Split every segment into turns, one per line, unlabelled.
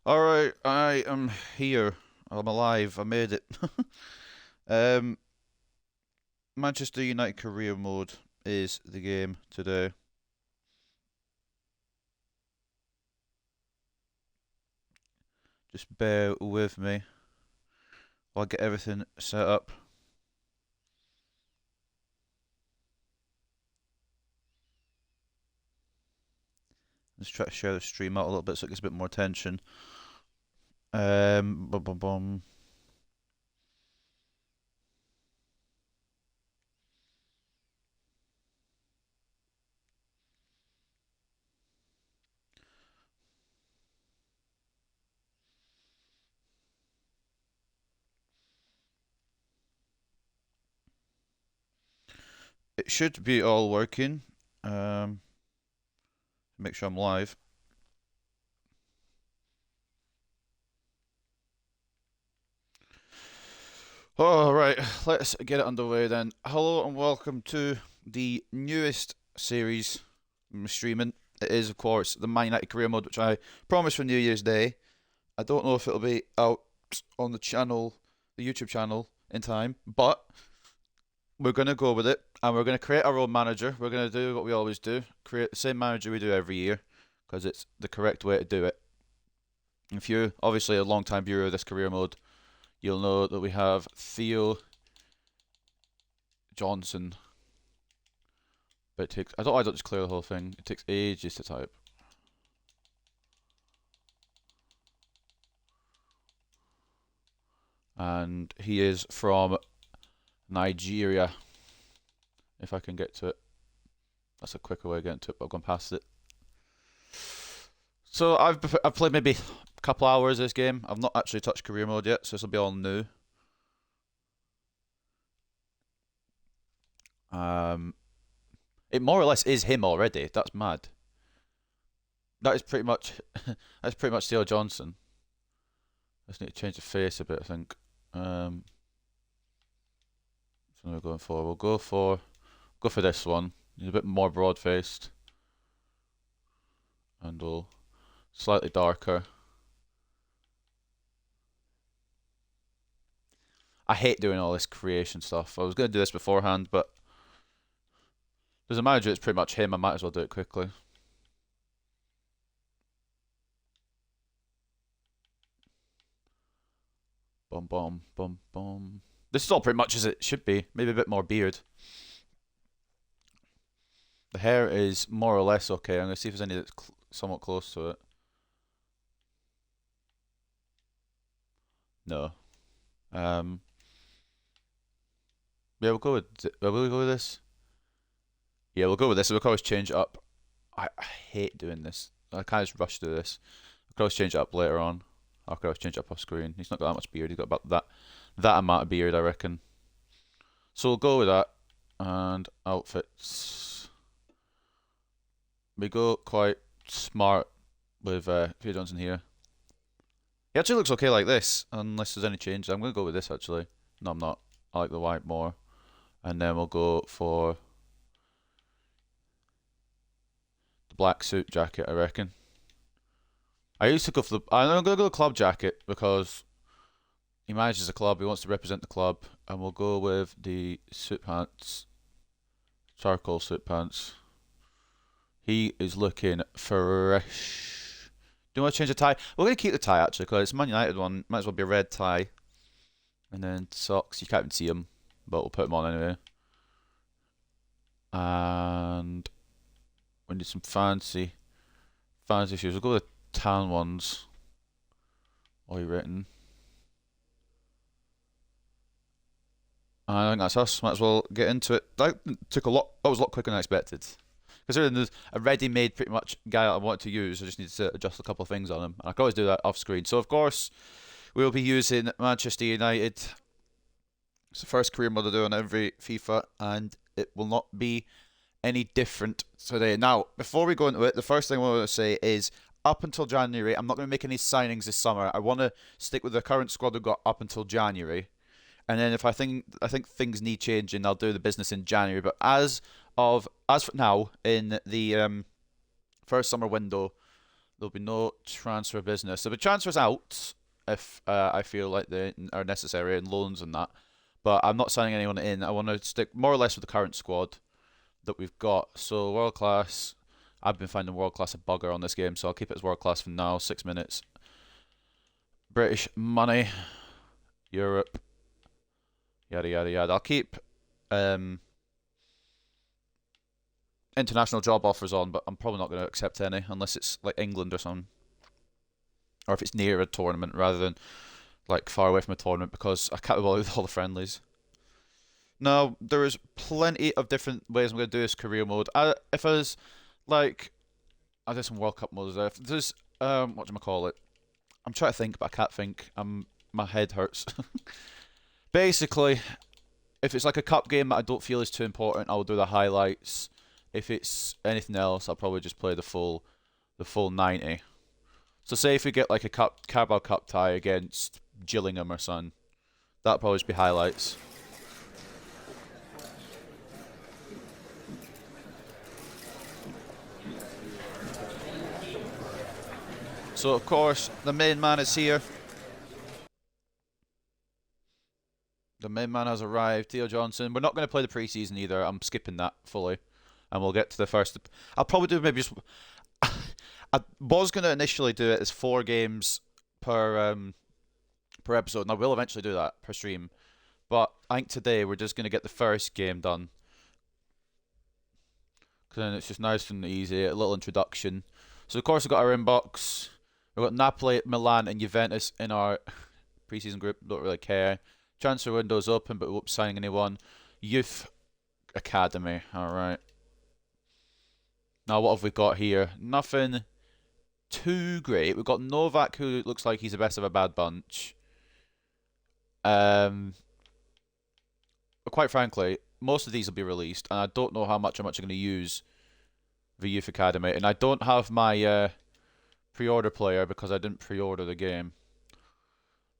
Alright, I am here. I'm alive. I made it. um, Manchester United career mode is the game today. Just bear with me while I get everything set up. Let's try to share the stream out a little bit so it gets a bit more attention. Bum, bum, bum. It should be all working. Make sure I'm live. Alright, let's get it underway then. Hello and welcome to the newest series I'm streaming. It is, of course, the Man United career mode, which I promised for New Year's Day. I don't know if it'll be out on the channel, the YouTube channel, in time, but we're going to go with it and we're going to create our own manager. We're going to do what we always do, create the same manager we do every year because it's the correct way to do it. If you're obviously a long time viewer of this career mode, you'll know that we have Theo Johnson. But it takes, I don't just clear the whole thing. It takes ages to type. And he is from Nigeria. If I can get to it. That's a quicker way of getting to it, but I've gone past it. So I've played maybe a couple hours this game. I've not actually touched career mode yet, so this will be all new. It more or less is him already. That's mad. That is pretty much that's pretty much Theo Johnson. I just need to change the face a bit, I think. So we're going for. We'll go for this one. He's a bit more broad faced. And we'll slightly darker. I hate doing all this creation stuff. I was gonna do this beforehand, but there's a manager that's pretty much him. I might as well do it quickly. Bum bum bum bum. This is all pretty much as it should be. Maybe a bit more beard. The hair is more or less okay. I'm gonna see if there's any that's somewhat close to it. No. Yeah, we'll go with. Will we go with this? Yeah, we'll go with this. We'll always change it up. I hate doing this. I kind of just rush through this. I could always change it up later on. I could always change it up off screen. He's not got that much beard. He's got about that amount of beard, I reckon. So we'll go with that. And outfits. We go quite smart with Theo Johnson here. He actually looks okay like this, unless there's any change. I'm going to go with this actually. No, I'm not. I like the white more. And then we'll go for the black suit jacket, I reckon. I used to go for the. I'm going to go club jacket because he manages a club. He wants to represent the club, and we'll go with the suit pants, charcoal suit pants. He is looking fresh. Do you want to change the tie? We're going to keep the tie actually because it's a Man United one. Might as well be a red tie. And then socks. You can't even see them, but we'll put them on anyway. And we need some fancy shoes. We'll go with the tan ones. All written. I think that's us. Might as well get into it. That took a lot. That was a lot quicker than I expected. Considering there's a ready-made, pretty much guy that I want to use, I just need to adjust a couple of things on him. And I can always do that off screen. So of course, we'll be using Manchester United. It's the first career mode I do on every FIFA, and it will not be any different today. Now, before we go into it, the first thing I want to say is, up until January, I'm not going to make any signings this summer. I want to stick with the current squad we've got up until January. And then if I think things need changing, I'll do the business in January. But as for now, in the first summer window, There'll be no transfer business. There'll be transfers out if I feel like they are necessary, and loans and that. But I'm not signing anyone in. I want to stick more or less with the current squad that we've got. So world class. I've been finding world class a bugger on this game, so I'll keep it as world class for now. 6 minutes. British money, Europe, yada yada yada. I'll keep international job offers on, but I'm probably not going to accept any unless it's like England or something, or if it's near a tournament rather than like far away from a tournament, because I can't be bothered with all the friendlies. Now there is plenty of different ways I'm going to do this career mode. If I was like, I did some World Cup modes there. If there's what do I call it? I'm trying to think, but I can't think. My head hurts. Basically, if it's like a cup game that I don't feel is too important, I'll do the highlights. If it's anything else, I'll probably just play the full 90. So say if we get like a Carabao Cup tie against Gillingham or something, that'll probably just be highlights. So of course the main man is here. The main man has arrived, Theo Johnson. We're not going to play the preseason either. I'm skipping that fully, and we'll get to the first. I'll probably do maybe just. I was going to initially do it as 4 games per episode, and I will eventually do that per stream. But I think today we're just going to get the first game done, because then it's just nice and easy. A little introduction. So of course we've got our inbox. We've got Napoli, Milan, and Juventus in our preseason group. Don't really care. Transfer window's open, but we won't be signing anyone. Youth Academy. Alright. Now, what have we got here? Nothing too great. We've got Novak, who looks like he's the best of a bad bunch. But quite frankly, most of these will be released, and I don't know how much I'm actually going to use the Youth Academy. And I don't have my pre-order player because I didn't pre-order the game.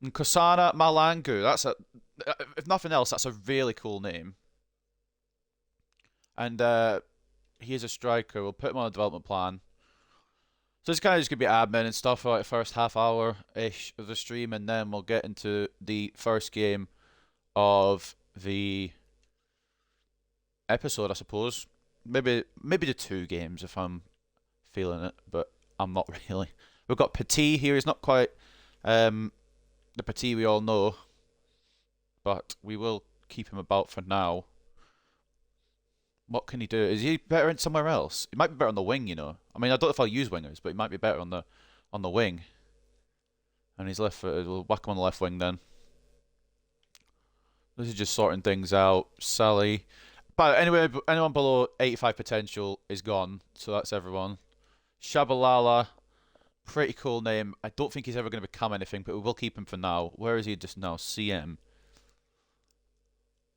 And Kosana Malangu, if nothing else, that's a really cool name. And he is a striker. We'll put him on a development plan. So it's kind of just going to be admin and stuff for like the first half hour-ish of the stream, and then we'll get into the first game of the episode, I suppose. Maybe the 2 games if I'm feeling it, but I'm not really. We've got Petit here. He's not quite the Petit we all know, but we will keep him about for now. What can he do? Is he better in somewhere else? He might be better on the wing, you know. I mean, I don't know if I'll use wingers, but he might be better on the wing. And he's left-footed. We'll whack him on the left wing then. This is just sorting things out. Sally. But anyway, anyone below 85 potential is gone, so that's everyone. Shabalala. Pretty cool name. I don't think he's ever going to become anything, but we will keep him for now. Where is he just now? CM.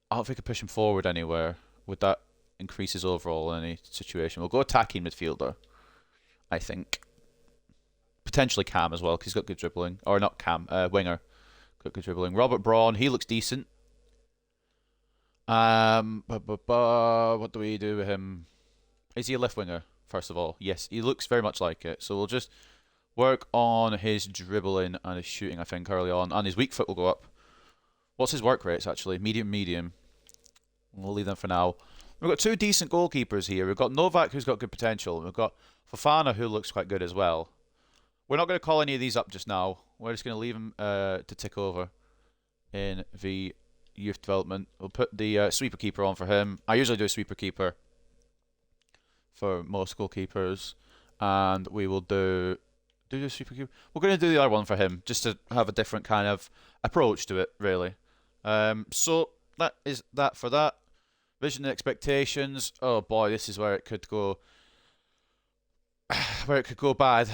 I don't think I can push him forward anywhere. Would that increase his overall in any situation? We'll go attacking midfielder, I think. Potentially Cam as well, because he's got good dribbling. Or not Cam, winger. Got good dribbling. Robert Braun, he looks decent. What do we do with him? Is he a left winger, first of all? Yes, he looks very much like it. So we'll just work on his dribbling and his shooting, I think, early on. And his weak foot will go up. What's his work rates, actually? Medium. We'll leave them for now. We've got 2 decent goalkeepers here. We've got Novak, who's got good potential. We've got Fofana, who looks quite good as well. We're not going to call any of these up just now. We're just going to leave them to tick over in the youth development. We'll put the sweeper keeper on for him. I usually do a sweeper keeper for most goalkeepers. And we will do the sweeper keeper. We're going to do the other one for him, just to have a different kind of approach to it, really. So that is that for that. Vision and expectations. Oh boy, this is where it could go. Bad.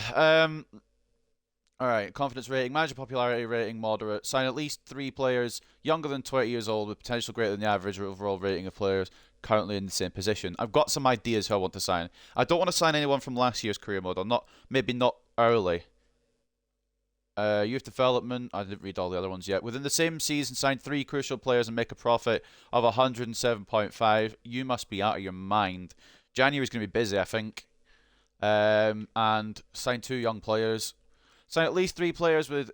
Alright, confidence rating, manager popularity rating, moderate. Sign at least 3 players younger than 20 years old with potential greater than the average overall rating of players currently in the same position. I've got some ideas who I want to sign. I don't want to sign anyone from last year's career mode, or maybe not early. Youth development, I didn't read all the other ones yet. Within the same season, sign 3 crucial players and make a profit of 107.5. You must be out of your mind. January's going to be busy, I think. and sign 2 young players. Sign at least 3 players with.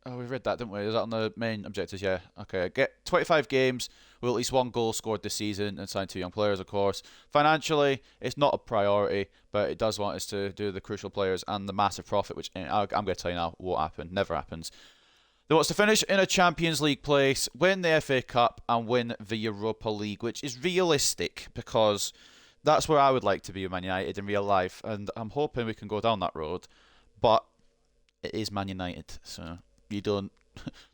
Oh, we read that, didn't we? Is that on the main objectives? Yeah. Okay. Get 25 games with at least 1 goal scored this season and sign 2 young players, of course. Financially, it's not a priority, but it does want us to do the crucial players and the massive profit, which I'm going to tell you now won't happen. Never happens. They want us to finish in a Champions League place, win the FA Cup, and win the Europa League, which is realistic because that's where I would like to be with Man United in real life, and I'm hoping we can go down that road. But it is Man United, so you don't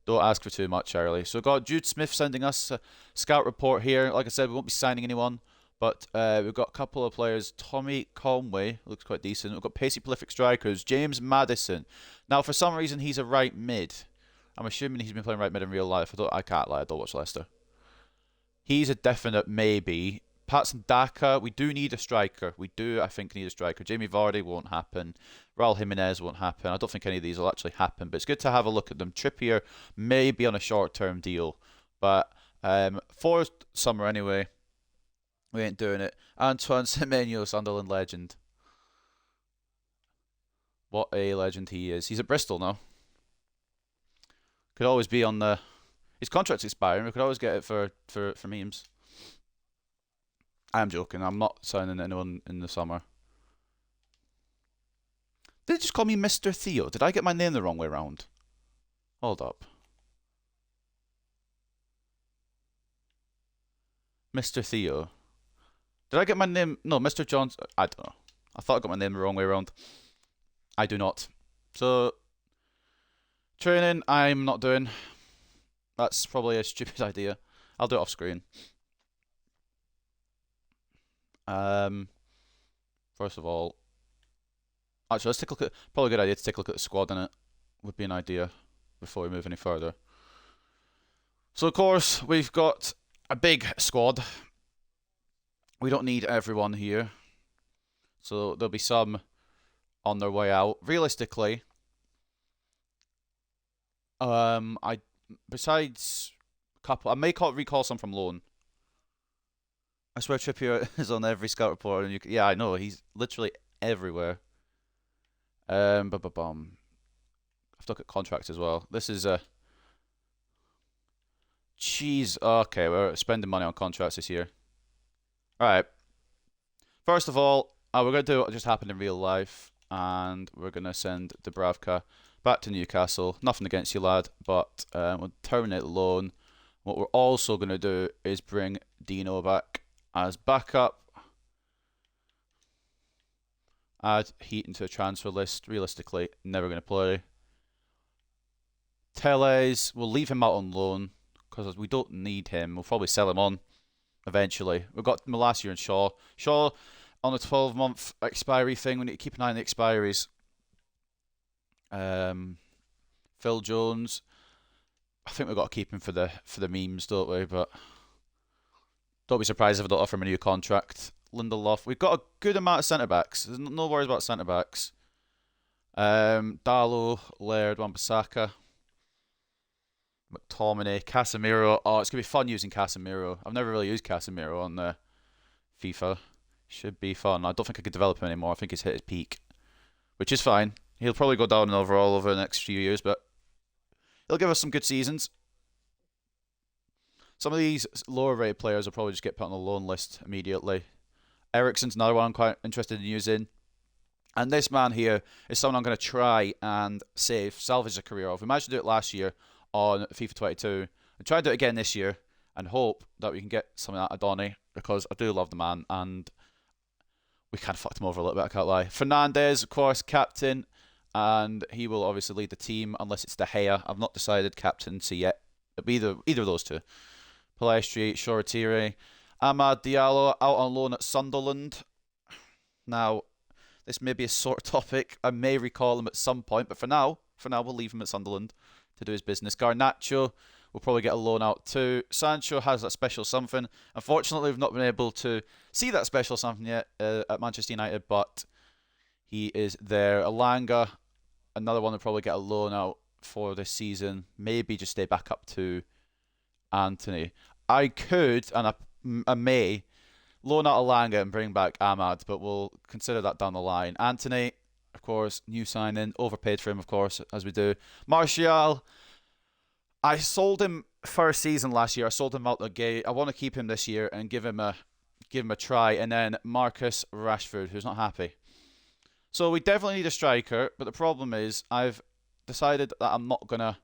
ask for too much, Charlie. So we've got Jude Smith sending us a scout report here. Like I said, we won't be signing anyone, but we've got a couple of players. Tommy Conway looks quite decent. We've got pacey, prolific strikers. James Maddison. Now, for some reason, he's a right mid. I'm assuming he's been playing right mid in real life. I can't lie. I don't watch Leicester. He's a definite maybe. Patson Daka, we do need a striker. We do, I think, need a striker. Jamie Vardy won't happen. Raul Jimenez won't happen. I don't think any of these will actually happen, but it's good to have a look at them. Trippier may be on a short-term deal, but for summer anyway, we ain't doing it. Antoine Semenyo, Sunderland legend. What a legend he is. He's at Bristol now. Could always be on the... His contract's expiring. We could always get it for memes. I'm joking. I'm not signing anyone in the summer. Did they just call me Mr. Theo? Did I get my name the wrong way around? Hold up. Mr. Theo. Did I get my name? No, Mr. Jones. I don't know. I thought I got my name the wrong way around. I do not. So, training, I'm not doing. That's probably a stupid idea. I'll do it off screen. First of all, actually, let's take a look at. Probably a good idea to take a look at the squad in it. Would be an idea before we move any further. So, of course, we've got a big squad. We don't need everyone here. So, there'll be some on their way out. Realistically, besides a couple, I may recall some from loan. I swear Trippier is on every scout report, and yeah, I know he's literally everywhere. I've to look at contracts as well. This is a jeez. Okay, we're spending money on contracts this year. All right. First of all, we're gonna do what just happened in real life, and we're gonna send Dubravka back to Newcastle. Nothing against you, lad, but we'll terminate the loan. What we're also gonna do is bring Dino back as backup. Add Heaton to a transfer list. Realistically, never going to play. Teles, we'll leave him out on loan because we don't need him. We'll probably sell him on eventually. We've got Malacia and Shaw. Shaw on a 12-month expiry thing. We need to keep an eye on the expiries. Phil Jones. I think we've got to keep him for the memes, don't we? But don't be surprised if I don't offer him a new contract. Lindelof. We've got a good amount of centre-backs. There's no worries about centre-backs. Darlow, Laird, Wan-Bissaka, McTominay, Casemiro. Oh, it's going to be fun using Casemiro. I've never really used Casemiro on the FIFA. Should be fun. I don't think I could develop him anymore. I think he's hit his peak, which is fine. He'll probably go down overall over the next few years, but he'll give us some good seasons. Some of these lower rated players will probably just get put on the loan list immediately. Ericsson's another one I'm quite interested in using. And this man here is someone I'm going to try and salvage a career of. We managed to do it last year on FIFA 22. And try to do it again this year and hope that we can get something out of Donny because I do love the man and we kind of fucked him over a little bit, I can't lie. Fernandez, of course, captain, and he will obviously lead the team unless it's De Gea. I've not decided captaincy yet. It'll be either of those two. Palestri, Shoretire, Amad Diallo out on loan at Sunderland. Now, this may be a sore topic. I may recall him at some point, but for now we'll leave him at Sunderland to do his business. Garnacho will probably get a loan out too. Sancho has that special something. Unfortunately, we've not been able to see that special something yet at Manchester United, but he is there. Alanga, another one will probably get a loan out for this season. Maybe just stay back up to Anthony. I could, and I may, loan out Alanga and bring back Ahmad, but we'll consider that down the line. Anthony, of course, new signing, overpaid for him, of course, as we do. Martial, I sold him first season last year. I sold him out the gate. I want to keep him this year and give him a try. And then Marcus Rashford, who's not happy. So we definitely need a striker, but the problem is I've decided that I'm not gonna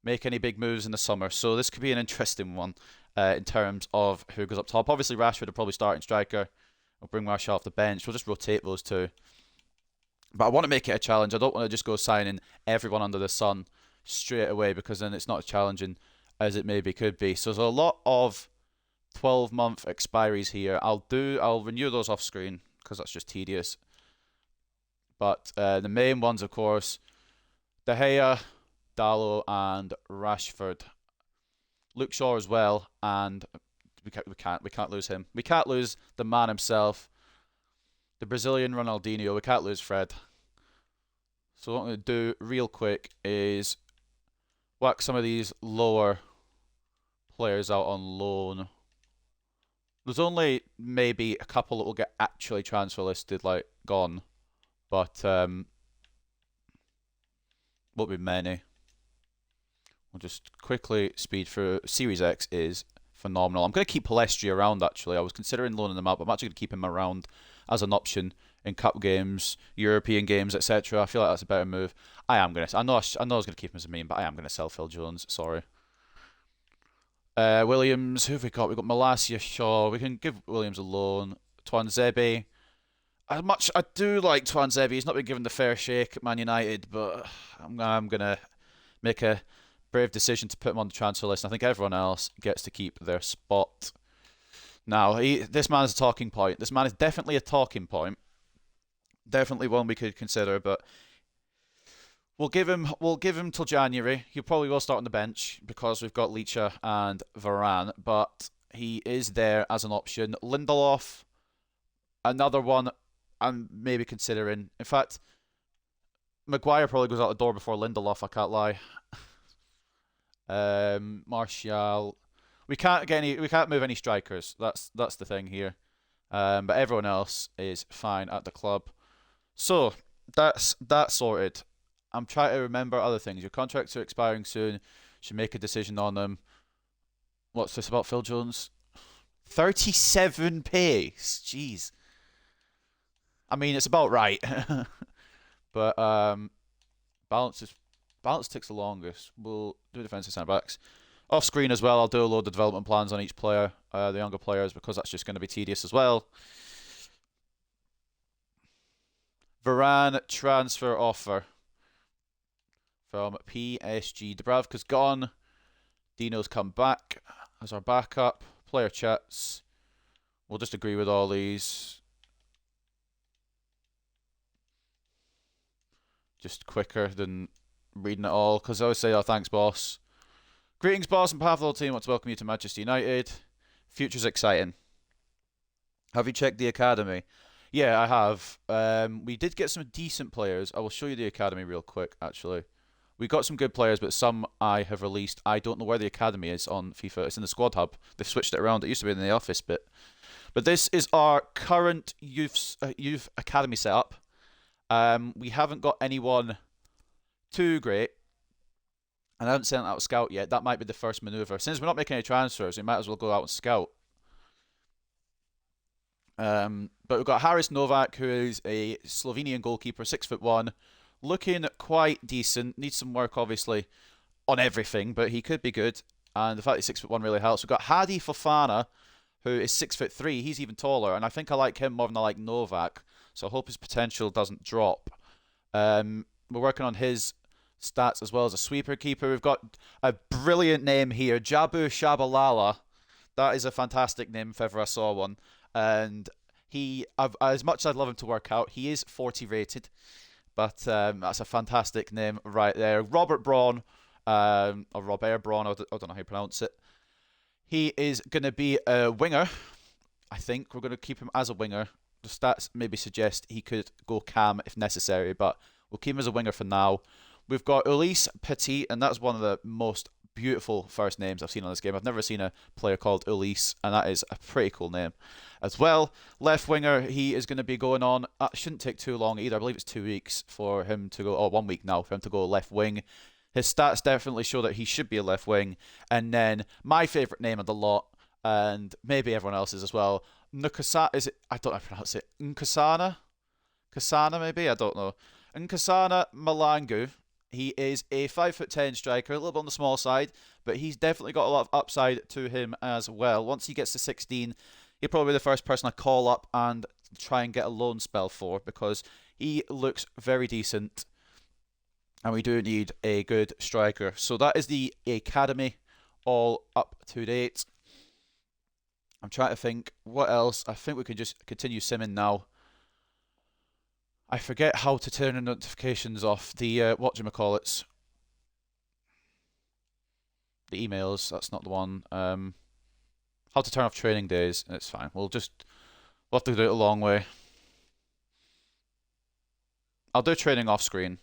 make any big moves in the summer. So this could be an interesting one in terms of who goes up top. Obviously Rashford will probably start in striker. We'll bring Martial off the bench. We'll just rotate those two. But I want to make it a challenge. I don't want to just go signing everyone under the sun straight away, because then it's not as challenging as it maybe could be. So there's a lot of 12-month expiries here. I'll renew those off screen because that's just tedious. But the main ones, of course, De Gea, Dalot, and Rashford. Luke Shaw as well, and we can't lose him. We can't lose the man himself, the Brazilian Ronaldinho. We can't lose Fred. So what I'm going to do real quick is whack some of these lower players out on loan. There's only maybe a couple that will get actually transfer listed, like gone, but won't be many. We'll just quickly speed through. Series X is phenomenal. I'm going to keep Palestri around, actually. I was considering loaning him out, but I'm actually going to keep him around as an option in cup games, European games, etc. I feel like that's a better move. I know I was going to keep him as a meme, but I am going to sell Phil Jones. Sorry. Williams, who have we got? We've got Malacia, Shaw. We can give Williams a loan. Twanzebe. As much I do like Twanzebe, he's not been given the fair shake at Man United, but I'm going to make a brave decision to put him on the transfer list. I think everyone else gets to keep their spot. Now, this man is a talking point. This man is definitely a talking point. Definitely one we could consider, but we'll give him till January. He probably will start on the bench because we've got Licha and Varane, but he is there as an option. Lindelof, another one I'm maybe considering. In fact, Maguire probably goes out the door before Lindelof, I can't lie. Martial. We can't move any strikers. That's the thing here. But everyone else is fine at the club. So that's that sorted. I'm trying to remember other things. Your contracts are expiring soon. Should make a decision on them. What's this about Phil Jones? 37 pace. Jeez. I mean, it's about right. But balance takes the longest. We'll do defensive centre backs. Off screen as well, I'll do a load of development plans on each player, the younger players, because that's just going to be tedious as well. Varane transfer offer from PSG. Dubravka's gone. Dino's come back as our backup. Player chats. We'll just agree with all these. Just quicker than reading it all, because I always say, oh, thanks, boss. Greetings, boss, and behalf of the whole team, I want to welcome you to Manchester United. Future's exciting. Have you checked the academy? Yeah, I have. We did get some decent players. I will show you the academy real quick, actually. We got some good players, but some I have released. I don't know where the academy is on FIFA. It's in the squad hub. They've switched it around. It used to be in the office bit. But this is our current youth academy setup. We haven't got anyone too great. And I haven't sent out a scout yet. That might be the first manoeuvre. Since we're not making any transfers, we might as well go out and scout. But we've got Haris Novak, who is a Slovenian goalkeeper, 6'1", looking quite decent. Needs some work, obviously, on everything, but he could be good. And the fact he's 6'1" really helps. We've got Hadi Fofana, who is 6'3". He's even taller, and I think I like him more than I like Novak. So I hope his potential doesn't drop. We're working on his stats as well as a sweeper keeper. We've got a brilliant name here, Jabu Shabalala. That is a fantastic name if ever I saw one. And as much as I'd love him to work out, he is 40 rated. But that's a fantastic name right there. Robert Braun, or Robert Braun, I don't know how you pronounce it. He is going to be a winger. I think we're going to keep him as a winger. The stats maybe suggest he could go cam if necessary, but we'll keep him as a winger for now. We've got Ulysse Petit, and that's one of the most beautiful first names I've seen on this game. I've never seen a player called Elise, and that is a pretty cool name as well. Left winger, he is going to be going on. Shouldn't take too long either. I believe it's 2 weeks for him to go, or 1 week now for him to go left wing. His stats definitely show that he should be a left wing. And then my favourite name of the lot, and maybe everyone else's as well, Nkasa, is it? I don't know how to pronounce it. Nkasana? Kasana, maybe? I don't know. Nkasana Malangu. He is a 5'10" striker, a little bit on the small side, but he's definitely got a lot of upside to him as well. Once he gets to 16, he'll probably be the first person I call up and try and get a loan spell for, because he looks very decent, and we do need a good striker. So that is the academy all up to date. I'm trying to think what else. I think we can just continue simming now. I forget how to turn the notifications off. The whatchamacallits. The emails, that's not the one. How to turn off training days. It's fine. We'll have to do it a long way. I'll do training off screen.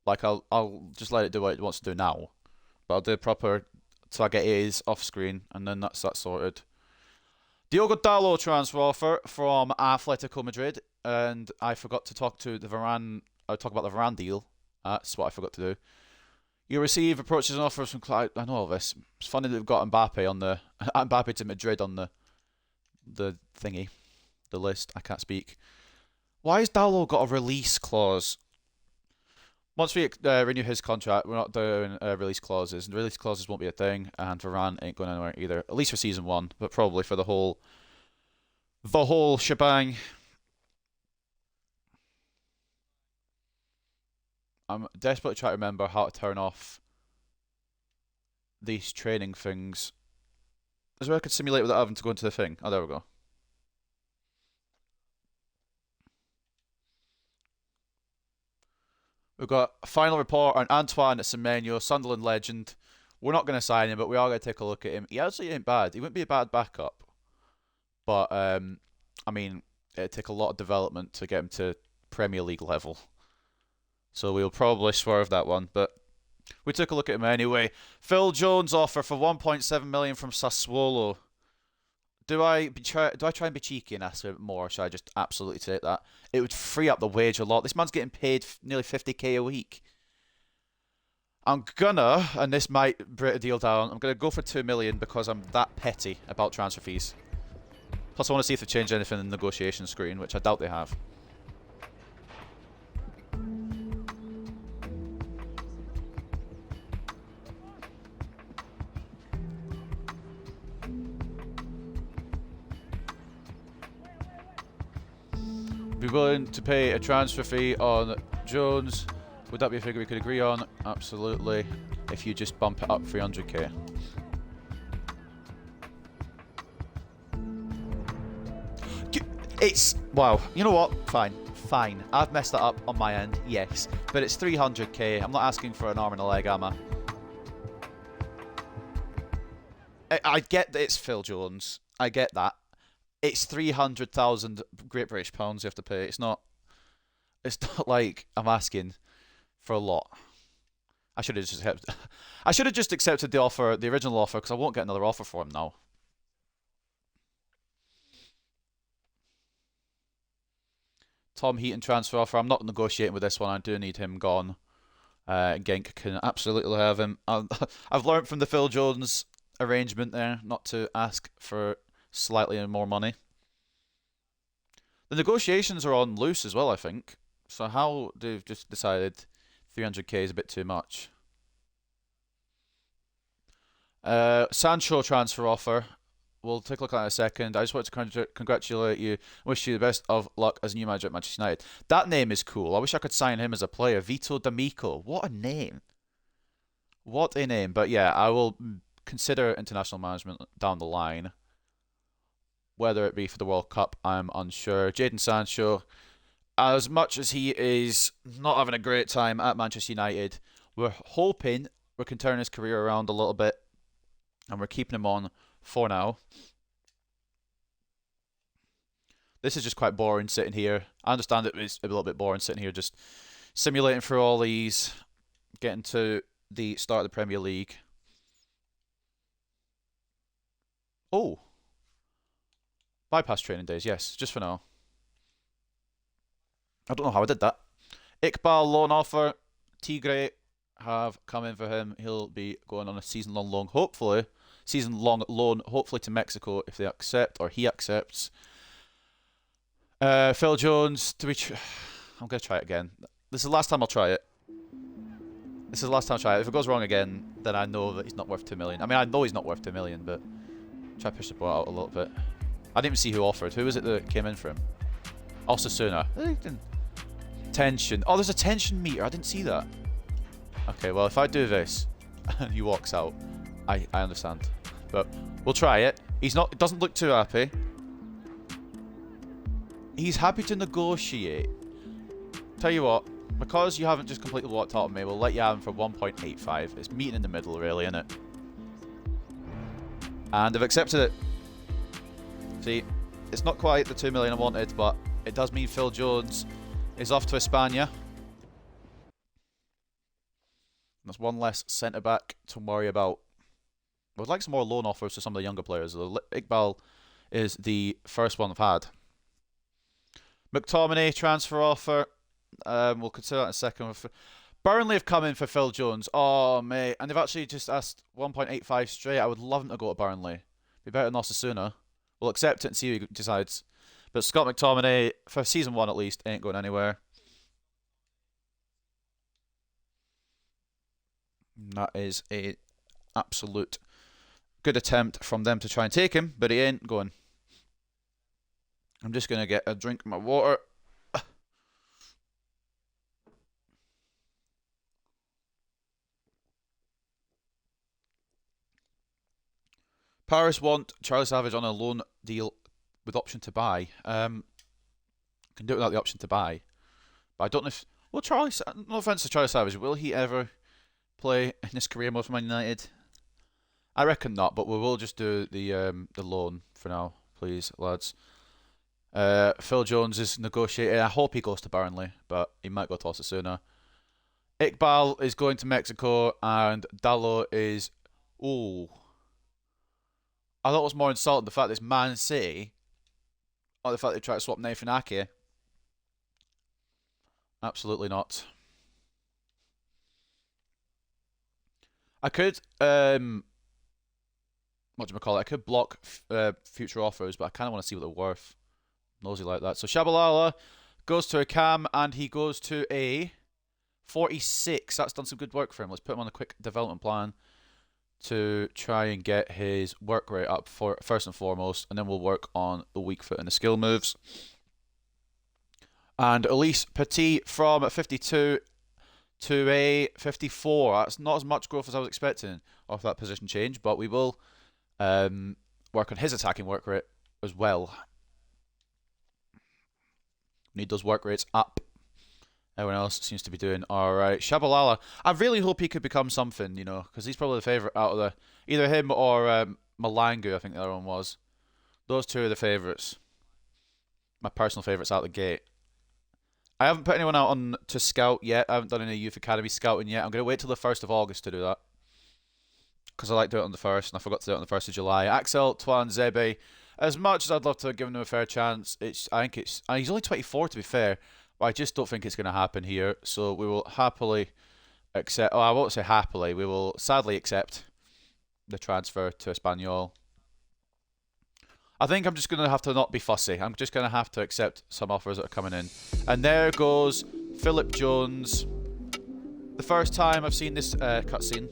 Like I'll just let it do what it wants to do now. But I'll do it proper so I get A's off screen, and then that's that sorted. Diogo Dalot transfer offer from Atletico Madrid, and I forgot to talk to the Varane. Talk about the Varane deal. That's what I forgot to do. You receive approaches and offers from Clyde. I know all this. It's funny that they've got Mbappe on the Mbappe to Madrid on the thingy, the list. I can't speak. Why has Dalot got a release clause? Once we renew his contract, we're not doing release clauses. And release clauses won't be a thing, and Varane ain't going anywhere either. At least for season 1, but probably for the whole shebang. I'm desperately trying to remember how to turn off these training things. Is there a way I could simulate without having to go into the thing? Oh, there we go. We've got a final report on Antoine Semenyo, Sunderland legend. We're not going to sign him, but we are going to take a look at him. He actually ain't bad. He wouldn't be a bad backup. But, I mean, it'd take a lot of development to get him to Premier League level. So we'll probably swerve that one. But we took a look at him anyway. Phil Jones offer for 1.7 million from Sassuolo. Do I try and be cheeky and ask for a bit more, or should I just absolutely take that? It would free up the wage a lot. This man's getting paid nearly 50k a week. I'm gonna, and this might bring a deal down, I'm gonna go for 2 million because I'm that petty about transfer fees. Plus I want to see if they've changed anything in the negotiation screen, which I doubt they have. Be willing to pay a transfer fee on Jones. Would that be a figure we could agree on? Absolutely. If you just bump it up 300k. It's... Wow. You know what? Fine. Fine. I've messed that up on my end. Yes. But it's 300k. I'm not asking for an arm and a leg, am I? I get that it's Phil Jones. I get that. It's 300,000 Great British pounds you have to pay. It's not like I'm asking for a lot. I should have just accepted the offer, the original offer, because I won't get another offer for him now. Tom Heaton transfer offer. I'm not negotiating with this one. I do need him gone. Genk can absolutely have him. I've learned from the Phil Jones arrangement there not to ask for slightly more money. The negotiations are on loose as well, I think. So how they've just decided 300k is a bit too much. Sancho transfer offer. We'll take a look at that in a second. I just want to congratulate you. Wish you the best of luck as new manager at Manchester United. That name is cool. I wish I could sign him as a player. Vito D'Amico. What a name. What a name. But yeah, I will consider international management down the line. Whether it be for the World Cup, I'm unsure. Jadon Sancho, as much as he is not having a great time at Manchester United, we're hoping we can turn his career around a little bit, and we're keeping him on for now. This is just quite boring sitting here. I understand it's a little bit boring sitting here just simulating through all these getting to the start of the Premier League. Oh. Bypass training days, yes, just for now. I don't know how I did that. Iqbal loan offer. Tigre have come in for him. He'll be going on a season-long loan, hopefully. Season-long loan, hopefully to Mexico if they accept, or he accepts. Phil Jones, I'm going to try it again. This is the last time I'll try it. This is the last time I'll try it. If it goes wrong again, then I know that he's not worth 2 million. I mean, I know he's not worth 2 million, but try to push the ball out a little bit. I didn't even see who offered. Who was it that came in for him? Osasuna. Tension. Oh, there's a tension meter. I didn't see that. Okay, well, if I do this and he walks out, I understand. But we'll try it. He's not. Doesn't look too happy. He's happy to negotiate. Tell you what, because you haven't just completely walked out on me, we'll let you have him for 1.85. It's meeting in the middle, really, isn't it? And I've accepted it. See, it's not quite the 2 million I wanted, but it does mean Phil Jones is off to España. That's one less centre-back to worry about. I would like some more loan offers to some of the younger players. Iqbal is the first one I've had. McTominay transfer offer. We'll consider that in a second. Burnley have come in for Phil Jones. Oh, mate. And they've actually just asked 1.85 straight. I would love him to go to Burnley. Be better than Osasuna. We'll accept it and see who he decides. But Scott McTominay, for season 1 at least, ain't going anywhere. That is a absolute good attempt from them to try and take him, but he ain't going. I'm just going to get a drink of my water. Paris want Charlie Savage on a loan deal with option to buy. Can do it without the option to buy. But I don't know if... Well, no offense to Charlie Savage, will he ever play in his career mode for Man United? I reckon not, but we will just do the loan for now, please, lads. Phil Jones is negotiating. I hope he goes to Burnley, but he might go to Osasuna. Iqbal is going to Mexico, and Dalot is... Ooh. I thought it was more insulting the fact that it's Man City, or the fact they try to swap Nathan Ake. Absolutely not. I could, what do you call it? I could block future offers, but I kind of want to see what they're worth. Nosy like that. So Shabalala goes to a cam, and he goes to a 46. That's done some good work for him. Let's put him on a quick development plan to try and get his work rate up for first and foremost, and then we'll work on the weak foot and the skill moves. And Elise Petit from 52 to a 54. That's not as much growth as I was expecting off that position change, but we will work on his attacking work rate as well. Need those work rates up. Everyone else seems to be doing alright. Shabalala, I really hope he could become something, you know, because he's probably the favourite out of the... Either him or Malangu, I think the other one was. Those two are the favourites. My personal favourites out the gate. I haven't put anyone out on to scout yet. I haven't done any Youth Academy scouting yet. I'm going to wait till the 1st of August to do that. Because I like to do it on the 1st, and I forgot to do it on the 1st of July. Axel Tuanzebe, as much as I'd love to have given him a fair chance, he's only 24 to be fair, but I just don't think it's going to happen here. So we will happily accept, I won't say happily, we will sadly accept the transfer to Espanyol. I think I'm just going to have to not be fussy. I'm just going to have to accept some offers that are coming in. And there goes Philip Jones. The first time I've seen this cutscene.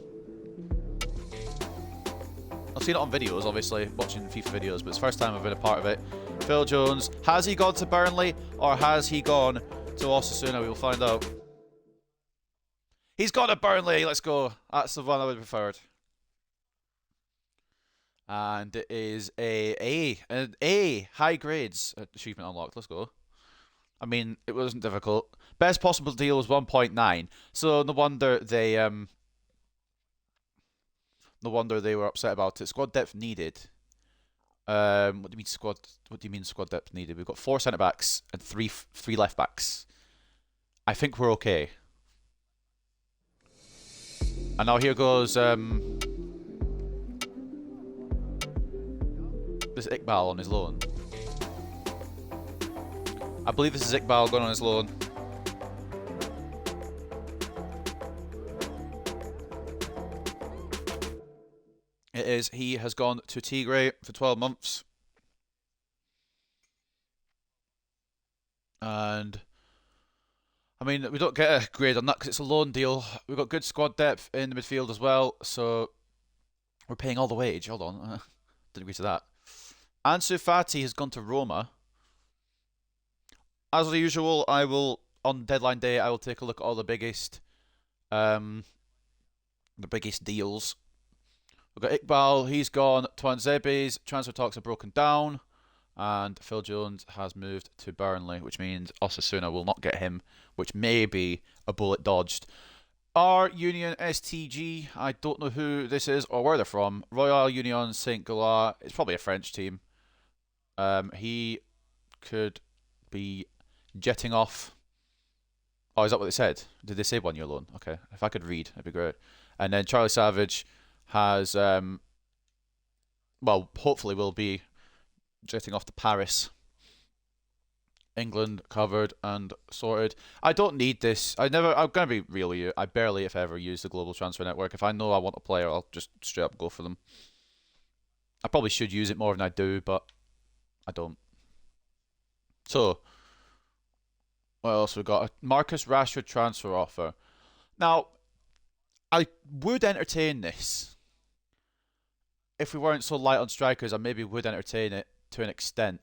I've seen it on videos, obviously, watching FIFA videos, but it's the first time I've been a part of it. Phil Jones, has he gone to Burnley or has he gone to Osasuna? We will find out. He's gone to Burnley, let's go. That's the one I would have preferred. And it is an A, high grades achievement unlocked. Let's go. I mean, it wasn't difficult. Best possible deal was 1.9. So no wonder they were upset about it. Squad depth needed. What do you mean squad? What do you mean squad depth needed? We've got 4 centre backs and three left backs. I think we're okay. And now here goes this Iqbal on his loan. I believe this is Iqbal going on his loan. It is. He has gone to Tigray for 12 months. And I mean, we don't get a grade on that because it's a loan deal. We've got good squad depth in the midfield as well, so we're paying all the wage. Hold on. Didn't agree to that. Ansu Fati has gone to Roma. As usual, I will, on deadline day, I will take a look at all the biggest deals. We've got Iqbal, he's gone. Twanzebe's transfer talks are broken down. And Phil Jones has moved to Burnley, which means Osasuna will not get him, which may be a bullet dodged. Our Union STG, I don't know who this is or where they're from. Royal Union Saint Galois, it's probably a French team. He could be jetting off. Oh, is that what they said? Did they say 1 year loan? Okay, if I could read, that'd be great. And then Charlie Savage has, well, hopefully will be jetting off to Paris. England covered and sorted. I don't need this. I'm going to be real with you. I barely, if ever, use the Global Transfer Network. If I know I want a player, I'll just straight up go for them. I probably should use it more than I do, but I don't. So, what else we got? A Marcus Rashford transfer offer. Now, I would entertain this. If we weren't so light on strikers, I maybe would entertain it to an extent.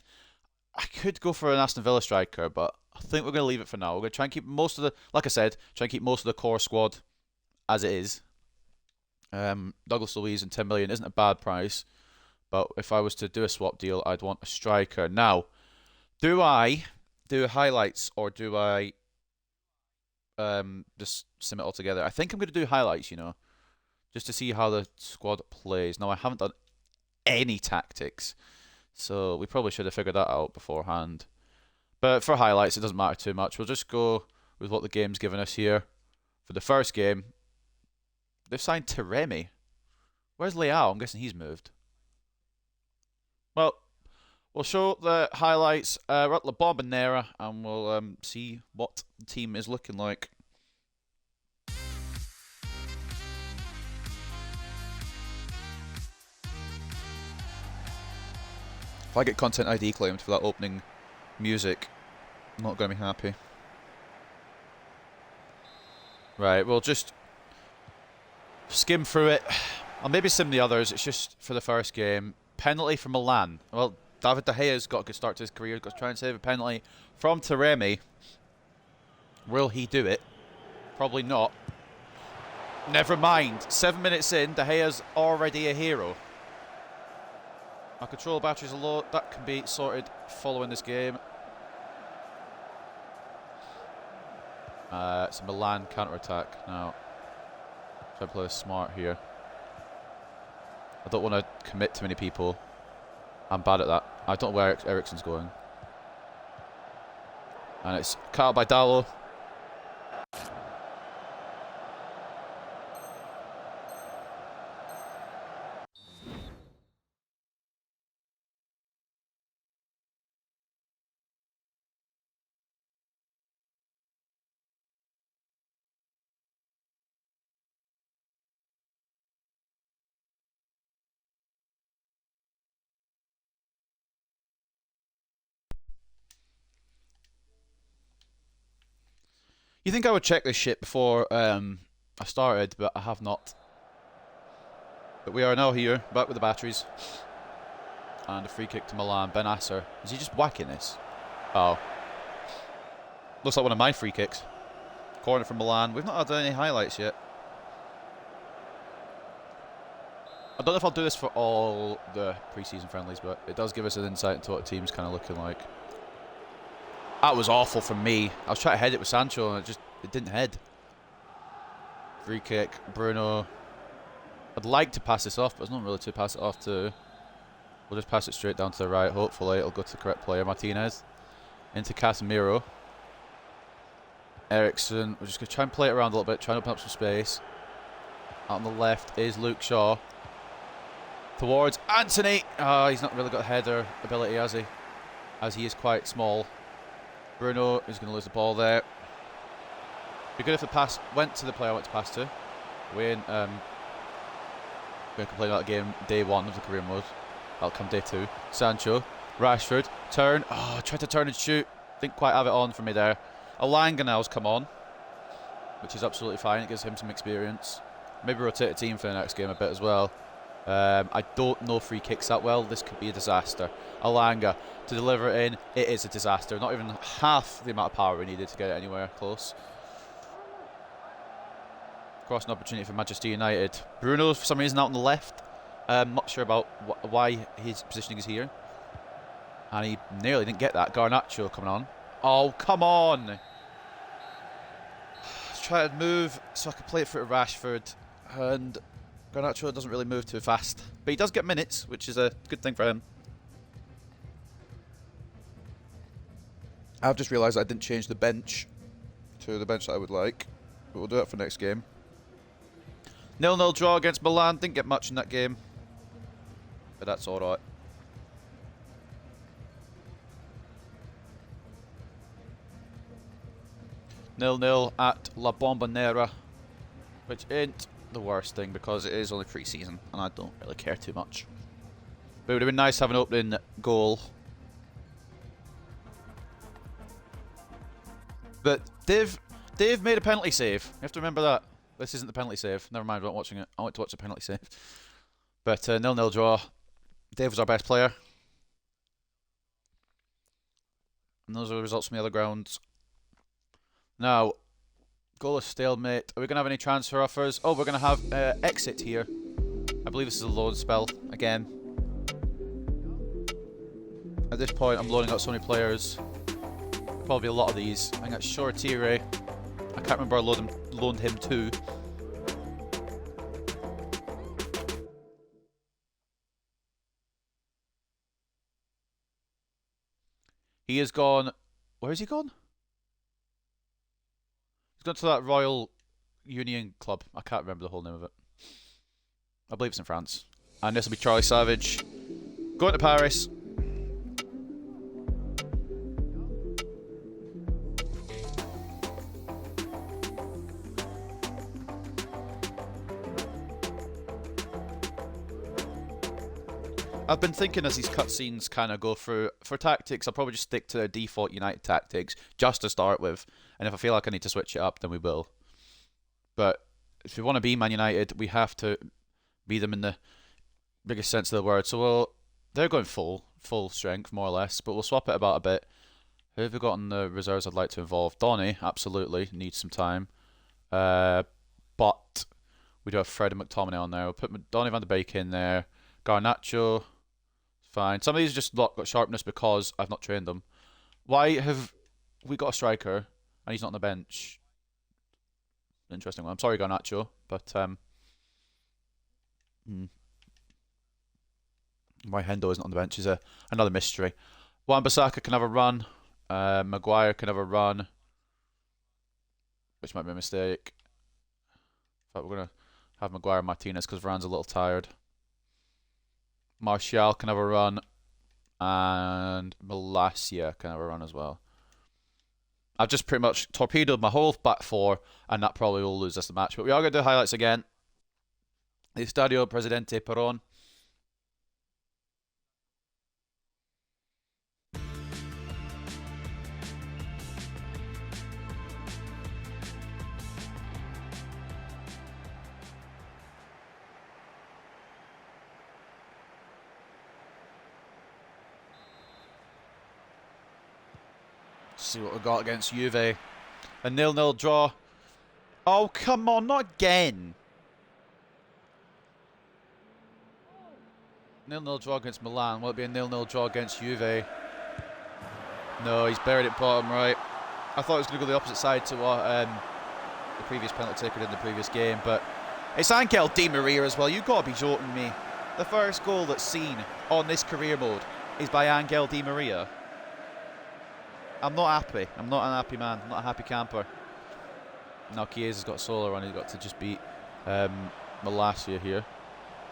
I could go for an Aston Villa striker, but I think we're going to leave it for now. We're going to try and keep most of the, like I said, try and keep most of the core squad as it is. Douglas Luiz and 10 million isn't a bad price, but if I was to do a swap deal, I'd want a striker. Now, do I do highlights or do I just sim it all together? I think I'm going to do highlights, you know, just to see how the squad plays. Now, I haven't done any tactics, so we probably should have figured that out beforehand. But for highlights, it doesn't matter too much. We'll just go with what the game's given us here. For the first game, they've signed Taremi. Where's Leao? I'm guessing he's moved. Well, we'll show the highlights. We're at La Bombonera, and we'll see what the team is looking like. If I get Content ID claimed for that opening music, I'm not going to be happy. Right, we'll just skim through it. I'll maybe sim the others. It's just for the first game. Penalty for Milan. Well, David De Gea's got a good start to his career. Got to try and save a penalty from Taremi. Will he do it? Probably not. Never mind. 7 minutes in, De Gea's already a hero. My control batteries are low. That can be sorted following this game. It's a Milan counter-attack now. Try to play smart here. I don't want to commit too many people. I'm bad at that. I don't know where Eriksen's going. And it's cut out by Dallo. You think I would check this shit before I started, but I have not. But we are now here, back with the batteries. And a free kick to Milan. Ben Asser. Is he just whacking this? Oh. Looks like one of my free kicks. Corner from Milan. We've not had any highlights yet. I don't know if I'll do this for all the pre-season friendlies, but it does give us an insight into what the team's kind of looking like. That was awful from me. I was trying to head it with Sancho and it didn't head. Free kick, Bruno. I'd like to pass this off, but there's not really to pass it off to. We'll just pass it straight down to the right. Hopefully it'll go to the correct player. Martinez. Into Casemiro. Eriksen. We're just going to try and play it around a little bit, try and open up some space. On the left is Luke Shaw. Towards Anthony. Oh, he's not really got header ability, has he? As he is quite small. Bruno is going to lose the ball there. Be good if the pass went to the player I went to pass to. Wayne, going to complain about the game day 1 of the career mode. That'll come day 2. Sancho, Rashford, turn. Oh, tried to turn and shoot. Didn't quite have it on for me there. Alanga now's come on, which is absolutely fine. It gives him some experience. Maybe rotate the team for the next game a bit as well. I don't know free kicks that well. This could be a disaster. Alanga to deliver it in. It is a disaster. Not even half the amount of power we needed to get it anywhere close. Crossing opportunity for Manchester United. Bruno for some reason out on the left. Not sure about why his positioning is here. And he nearly didn't get that. Garnacho coming on. Oh, come on! Let's try to move so I can play it through to Rashford. And Garnacho doesn't really move too fast. But he does get minutes, which is a good thing for him. I've just realised I didn't change the bench to the bench that I would like. But we'll do that for next game. 0-0 draw against Milan. Didn't get much in that game. But that's alright. Nil-nil at La Bombonera, which ain't the worst thing because it is only pre-season and I don't really care too much. But it would have been nice to have an opening goal. But Dave made a penalty save. You have to remember that. This isn't the penalty save. Never mind, I'm not watching it. I want to watch the penalty save. But 0-0 draw. Dave was our best player. And those are the results from the other grounds. Now, goalless stalemate. Are we going to have any transfer offers? Oh, we're going to have exit here. I believe this is a loan spell again. At this point, I'm loading out so many players. Probably a lot of these. I think that's Shortire. I can't remember I loaned him too. He has gone. Where has he gone? He's gone to that Royal Union Club. I can't remember the whole name of it. I believe it's in France. And this will be Charlie Savage going to Paris. I've been thinking as these cutscenes kind of go through, for tactics, I'll probably just stick to their default United tactics, just to start with. And if I feel like I need to switch it up, then we will. But if we want to be Man United, we have to be them in the biggest sense of the word. So they're going full strength, more or less, but we'll swap it about a bit. Who have we got in the reserves I'd like to involve? Donny, absolutely, needs some time. But we do have Fred and McTominay on there. We'll put Donny van de Beek in there. Garnacho, fine. Some of these just got sharpness because I've not trained them. Why have we got a striker and he's not on the bench? Interesting one. I'm sorry, Garnacho, but why Hendo isn't on the bench is another mystery. Wan-Bissaka can have a run. Maguire can have a run, which might be a mistake. In fact, we're going to have Maguire and Martinez because Varane's a little tired. Martial can have a run. And Malacia can have a run as well. I've just pretty much torpedoed my whole back four, and that probably will lose us the match. But we are going to do highlights again. The Estadio Presidente Perón. See what we got against Juve. A 0-0 draw. Oh, come on, not again. 0-0 draw against Milan. Will it be a 0-0 draw against Juve? No, he's buried it bottom right. I thought it was going to go the opposite side to what the previous penalty taker did in the previous game, but it's Angel Di Maria as well. You've got to be joking me. The first goal that's seen on this career mode is by Angel Di Maria. I'm not happy. I'm not an happy man. I'm not a happy camper. Now Chiesa's got solo on. He's got to just beat Malacia here,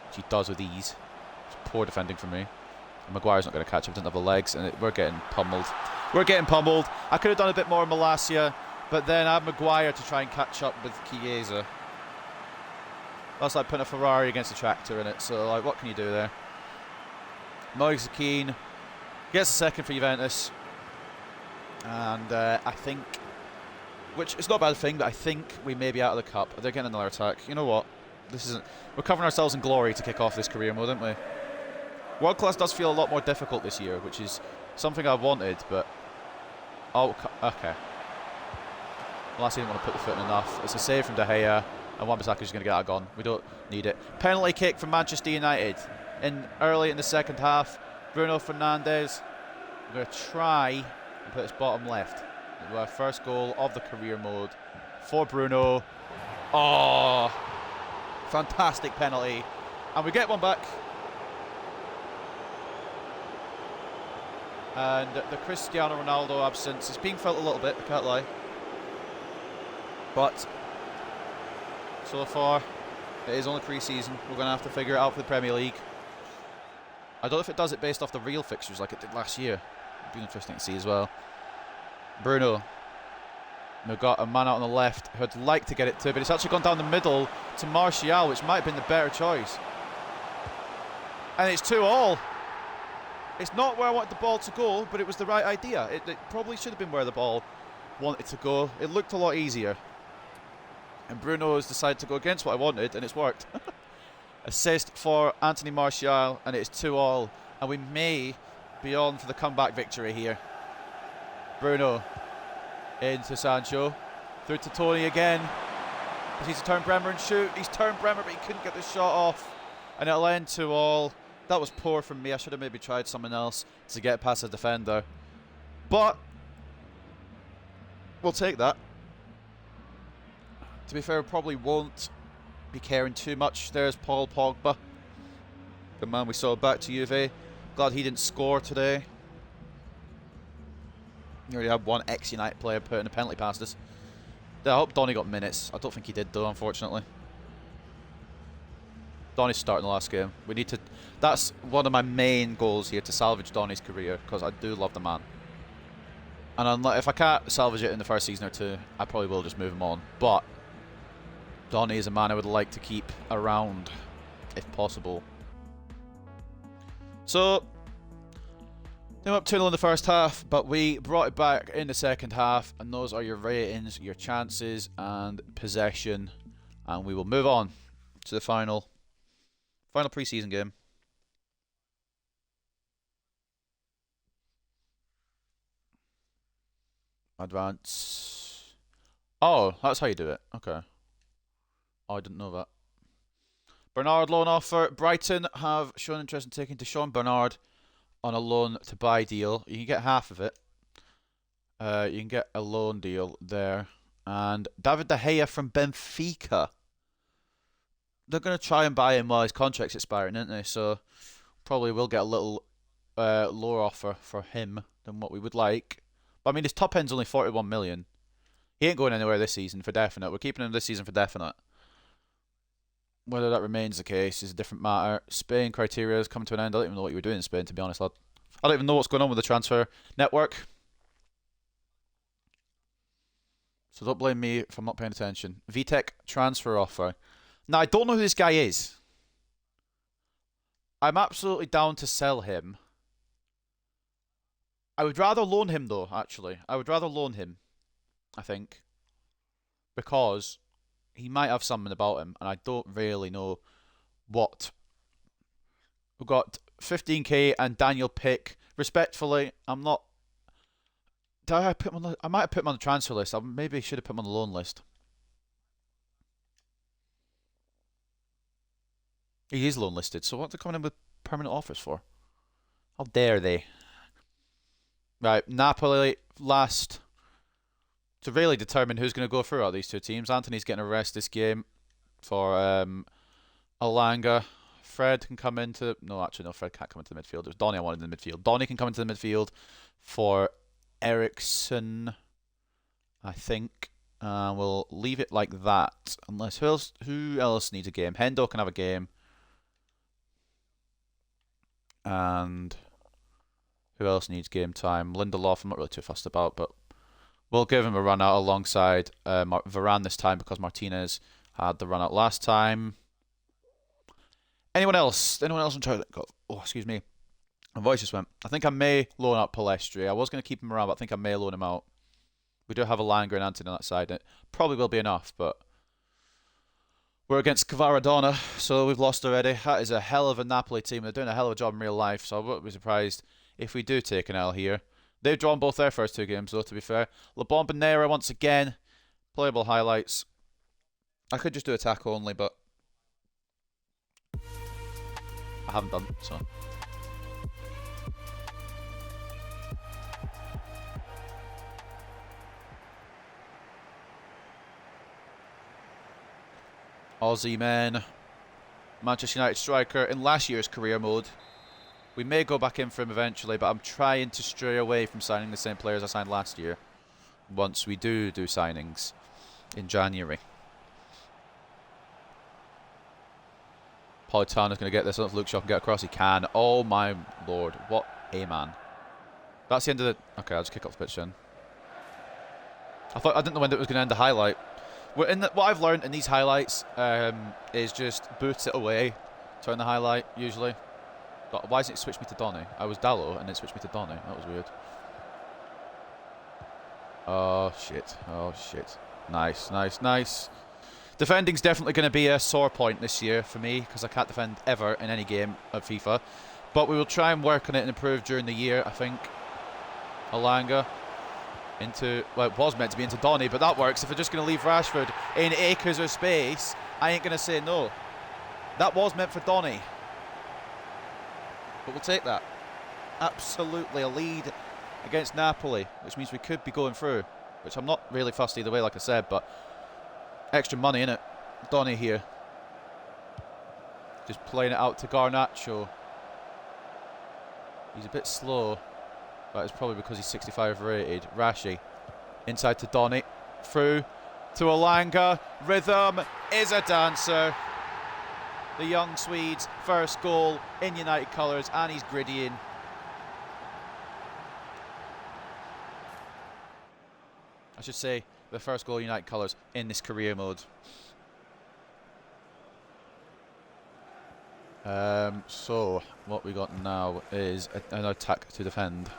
which he does with ease. It's poor defending from me. Maguire's not going to catch him, didn't have the legs, and we're getting pummeled. We're getting pummeled. I could have done a bit more Malacia, but then I have Maguire to try and catch up with Chiesa. That's like putting a Ferrari against a tractor in it, so like, what can you do there? Moise Keane gets a second for Juventus, and I think, which is not a bad thing, but I think we may be out of the cup. They're getting another attack. You know what? This isn't. We're covering ourselves in glory to kick off this career mode, aren't we? World class does feel a lot more difficult this year, which is something I wanted, but oh, okay. Well, I didn't want to put the foot in enough. It's a save from De Gea, and Wan-Bissaka's going to get that gone. We don't need it. Penalty kick from Manchester United early in the second half. Bruno Fernandes. I'm going to try and put his bottom left. Our first goal of the career mode for Bruno. Oh, fantastic penalty, and we get one back. And the Cristiano Ronaldo absence is being felt a little bit, I can't lie. But so far, it is only pre-season. We're going to have to figure it out for the Premier League. I don't know if it does it based off the real fixtures like it did last year. It'd be interesting to see as well. Bruno. We've got a man out on the left who'd like to get it to, but it's actually gone down the middle to Martial, which might have been the better choice. And it's 2-2. It's not where I wanted the ball to go, but it was the right idea. It probably should have been where the ball wanted to go. It looked a lot easier. And Bruno has decided to go against what I wanted, and it's worked. Assist for Anthony Martial, and it's 2-2. And we may be on for the comeback victory here. Bruno into Sancho. Through to Tony again. He's to turn Bremer and shoot. He's turned Bremer, but he couldn't get the shot off. And it'll end 2-2. That was poor from me. I should have maybe tried someone else to get past the defender. But we'll take that. To be fair, probably won't be caring too much. There's Paul Pogba, the man we saw back to Juve. Glad he didn't score today. We already had one ex-United player putting a penalty past us. I hope Donny got minutes. I don't think he did though, unfortunately. Donny's starting the last game. We need to. That's one of my main goals here, to salvage Donny's career, because I do love the man. And if I can't salvage it in the first season or two, I probably will just move him on. But Donny is a man I would like to keep around, if possible. So they went up 2-0 in the first half, but we brought it back in the second half, and those are your ratings, your chances, and possession. And we will move on to the final pre-season game. Advance. Oh, that's how you do it. Okay. Oh, I didn't know that. Bernard loan offer. Brighton have shown interest in taking Deshaun Bernard on a loan to buy deal. You can get half of it. You can get a loan deal there. And David De Gea from Benfica. They're going to try and buy him while his contract's expiring, aren't they? So probably will get a little lower offer for him than what we would like. But I mean, his top end's only 41 million. He ain't going anywhere this season for definite. We're keeping him this season for definite. Whether that remains the case is a different matter. Spain criteria is coming to an end. I don't even know what you were doing in Spain, to be honest, lad. I don't even know what's going on with the transfer network. So don't blame me if I'm not paying attention. VTech transfer offer. Now, I don't know who this guy is. I'm absolutely down to sell him. I would rather loan him, though, actually. I would rather loan him, I think. Because he might have something about him, and I don't really know what. We've got 15k and Daniel Pick. Respectfully, I'm not... I might have put him on the transfer list. I maybe should have put him on the loan list. He is loan listed, so what are they coming in with permanent offers for? How dare they? Right, Napoli last to really determine who's going to go through out of these two teams. Anthony's getting a rest this game for Alanga. Fred can come into... No, actually, no, Fred can't come into the midfield. It was Donny I wanted in the midfield. Donny can come into the midfield for Ericsson, I think. We'll leave it like that. Unless who else needs a game? Hendo can have a game. And who else needs game time? Lindelof, I'm not really too fussed about, but we'll give him a run out alongside Varane this time because Martinez had the run out last time. Anyone else? Anyone else? Oh, excuse me. My voice just went. I think I may loan out Palestri. I was going to keep him around, but I think I may loan him out. We do have a Langer and Anthony on that side. It probably will be enough, but we're against Kvaradona, so we've lost already. That is a hell of a Napoli team. They're doing a hell of a job in real life, so I wouldn't be surprised if we do take an L here. They've drawn both their first 2 games, though, to be fair. La Bombonera, once again. Playable highlights. I could just do attack only, but I haven't done, so. Aussie man. Manchester United striker in last year's career mode. We may go back in for him eventually, but I'm trying to stray away from signing the same players I signed last year. Once we do signings in January. Politano's going to get this. I don't know if Luke Shaw can get across. He can. Oh my lord. What a man. That's the end of the... Okay, I'll just kick off the pitch then. I didn't know when it was going to end the highlight. What I've learned in these highlights is just boot it away. Turn the highlight, usually. But why hasn't it switched me to Donny? I was Dallo and it switched me to Donny. That was weird. Oh, shit. Oh, shit. Nice, nice, nice. Defending's definitely going to be a sore point this year for me because I can't defend ever in any game of FIFA. But we will try and work on it and improve during the year, I think. Alanga into... Well, it was meant to be into Donny, but that works. If we're just going to leave Rashford in acres of space, I ain't going to say no. That was meant for Donny. But we'll take that. Absolutely a lead against Napoli, which means we could be going through, which I'm not really fussed either way, like I said, but extra money in it. Donny here. Just playing it out to Garnacho. He's a bit slow, but it's probably because he's 65 rated. Rashi inside to Donny. Through to Alanga. Rhythm is a dancer. The young Swede's first goal in United colours, and he's griddying. I should say the first goal in United colours in this career mode. So what we got now is an attack to defend.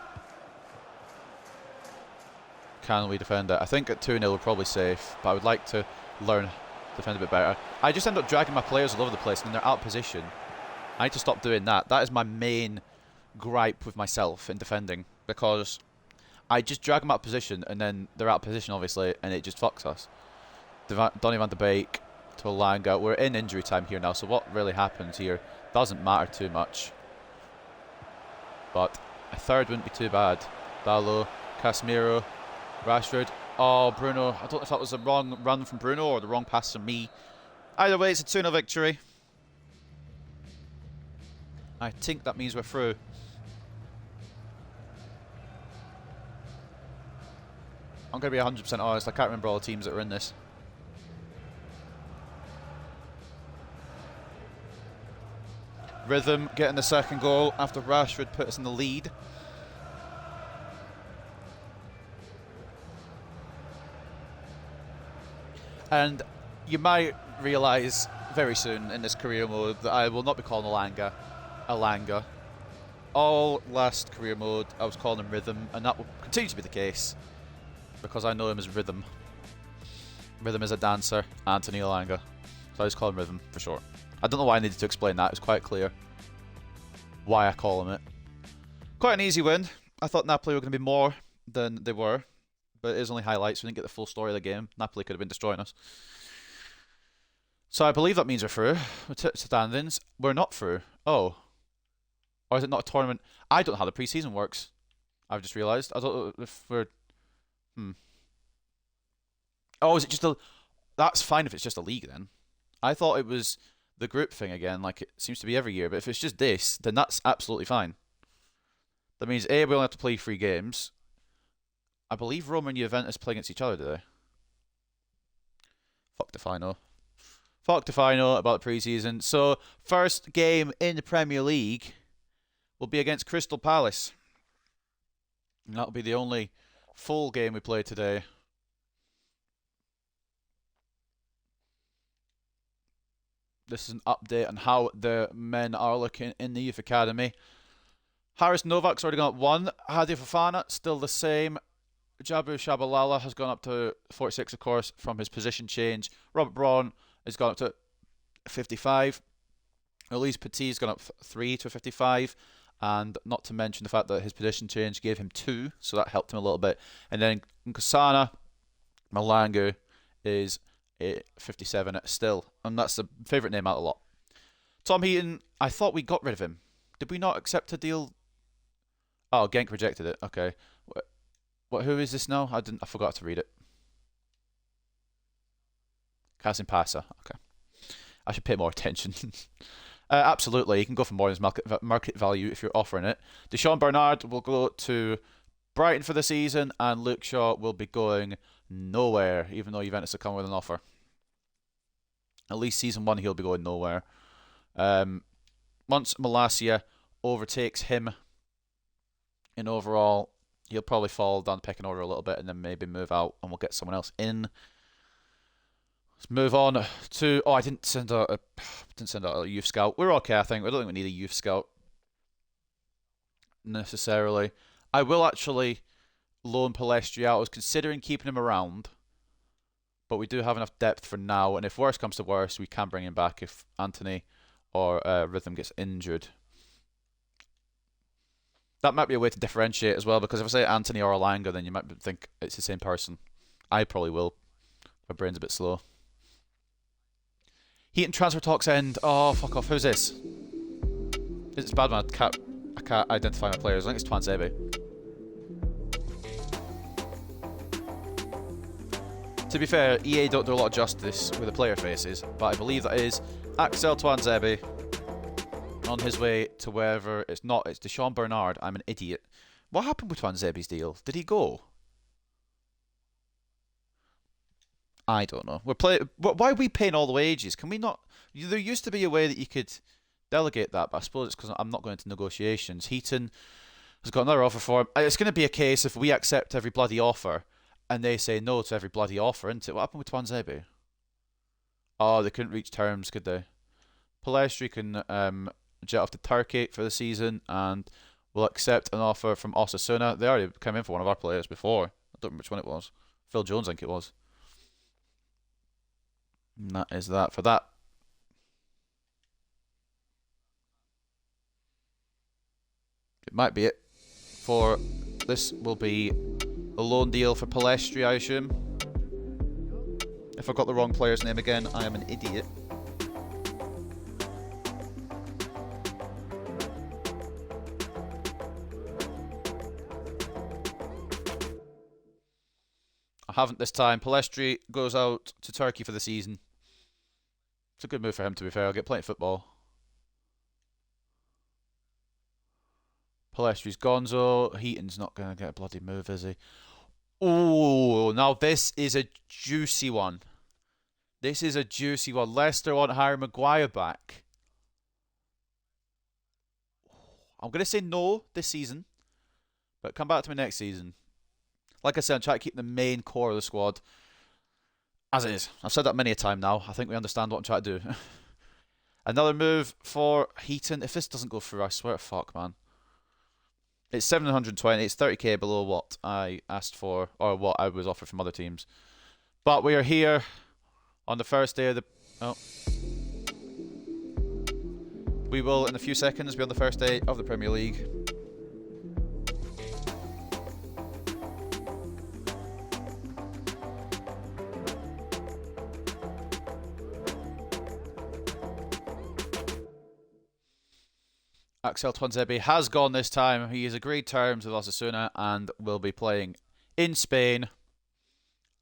Can we defend it? I think at 2-0 we're probably safe, but I would like to learn to defend a bit better. I just end up dragging my players all over the place and they're out of position. I need to stop doing that. That is my main gripe with myself in defending, because I just drag them out of position and then they're out of position obviously and it just fucks us. Donny van de Beek to Alanga. We're in injury time here now, so what really happens here doesn't matter too much. But a third wouldn't be too bad. Dallo, Casemiro, Rashford. Oh, Bruno. I don't know if that was the wrong run from Bruno or the wrong pass from me. Either way, it's a 2-0 victory. I think that means we're through. I'm going to be 100% honest, I can't remember all the teams that were in this. Rhythm getting the second goal after Rashford put us in the lead. And you might realise very soon in this career mode that I will not be calling Alanga. All last career mode I was calling him Rhythm, and that will continue to be the case because I know him as Rhythm. Rhythm is a dancer, Anthony Alanga. So I just call him Rhythm for short. I don't know why I needed to explain that, it was quite clear why I call him it. Quite an easy win. I thought Napoli were going to be more than they were, but it is only highlights, we didn't get the full story of the game. Napoli could have been destroying us. So I believe that means we're through. Standings. We're not through. Oh. Or is it not a tournament? I don't know how the pre-season works. I've just realised. I don't know if we're... Oh, is it just a... That's fine if it's just a league then. I thought it was the group thing again, like it seems to be every year. But if it's just this, then that's absolutely fine. That means A, we only have to play 3 games. I believe Roma and Juventus play against each other, do they? Fuck if I know. Fuck if I know about the pre-season. So, first game in the Premier League will be against Crystal Palace. And that'll be the only full game we play today. This is an update on how the men are looking in the youth academy. Haris Novak's already gone up 1. Hadi Fofana, still the same. Jabu Shabalala has gone up to 46, of course, from his position change. Robert Braun has gone up to 55. Elise Petit's gone up 3 to 55. And not to mention the fact that his position change gave him 2, so that helped him a little bit. And then Nkosana Malangu is 57 still. And that's the favourite name out of the lot. Tom Heaton, I thought we got rid of him. Did we not accept a deal? Oh, Genk rejected it. Okay. What? Who is this now? I forgot to read it. Kasim Pasa. Okay. I should pay more attention. Absolutely, you can go for more than market value if you're offering it. Deshaun Bernard will go to Brighton for the season, and Luke Shaw will be going nowhere, even though Juventus have come with an offer. At least season 1, he'll be going nowhere. Once Malacia overtakes him in overall, he'll probably fall down the pecking order a little bit and then maybe move out and we'll get someone else in. Let's move on to... Oh, I didn't send out a youth scout. We're okay, I think. I don't think we need a youth scout necessarily. I will actually loan Palestri out. I was considering keeping him around, but we do have enough depth for now, and if worse comes to worse, we can bring him back if Anthony or Rhythm gets injured. That might be a way to differentiate as well, because if I say Anthony or Alanga, then you might think it's the same person. I probably will. My brain's a bit slow. Heat and transfer talks end. Oh, fuck off. Who's this? It's bad when I can't identify my players. I think it's Twanzebe. To be fair, EA don't do a lot of justice with the player faces, but I believe that is Axel Twanzebe on his way to wherever. It's not. It's Deshaun Bernard. I'm an idiot. What happened with Twanzebe's deal? Did he go? I don't know. Why are we paying all the wages? Can we not? There used to be a way that you could delegate that, but I suppose it's because I'm not going into negotiations. Heaton has got another offer for him. It's going to be a case if we accept every bloody offer and they say no to every bloody offer, isn't it? What happened with Twanzebe? Oh, they couldn't reach terms, could they? Palestri can jet off to Turkey for the season and will accept an offer from Osasuna. They already came in for one of our players before. I don't remember which one it was. Phil Jones, I think it was. And that is that for that. It might be it. For this will be a loan deal for Palestri, I assume. If I got the wrong player's name again, I am an idiot. I haven't this time. Palestri goes out to Turkey for the season. It's a good move for him, to be fair. I'll get plenty of football. Palestri's gonzo. Heaton's not going to get a bloody move, is he? Oh, now this is a juicy one. This is a juicy one. Leicester want Harry Maguire back. I'm going to say no this season, but come back to me next season. Like I said, I'm trying to keep the main core of the squad as it is. I've said that many a time now. I think we understand what I'm trying to do. Another move for Heaton. If this doesn't go through, I swear to fuck, man. It's 720. It's 30k below what I asked for, or what I was offered from other teams. But we are here on the first day of the... Oh. We will, in a few seconds, be on the first day of the Premier League. Axel Twanzebe has gone this time. He has agreed terms with Osasuna and will be playing in Spain.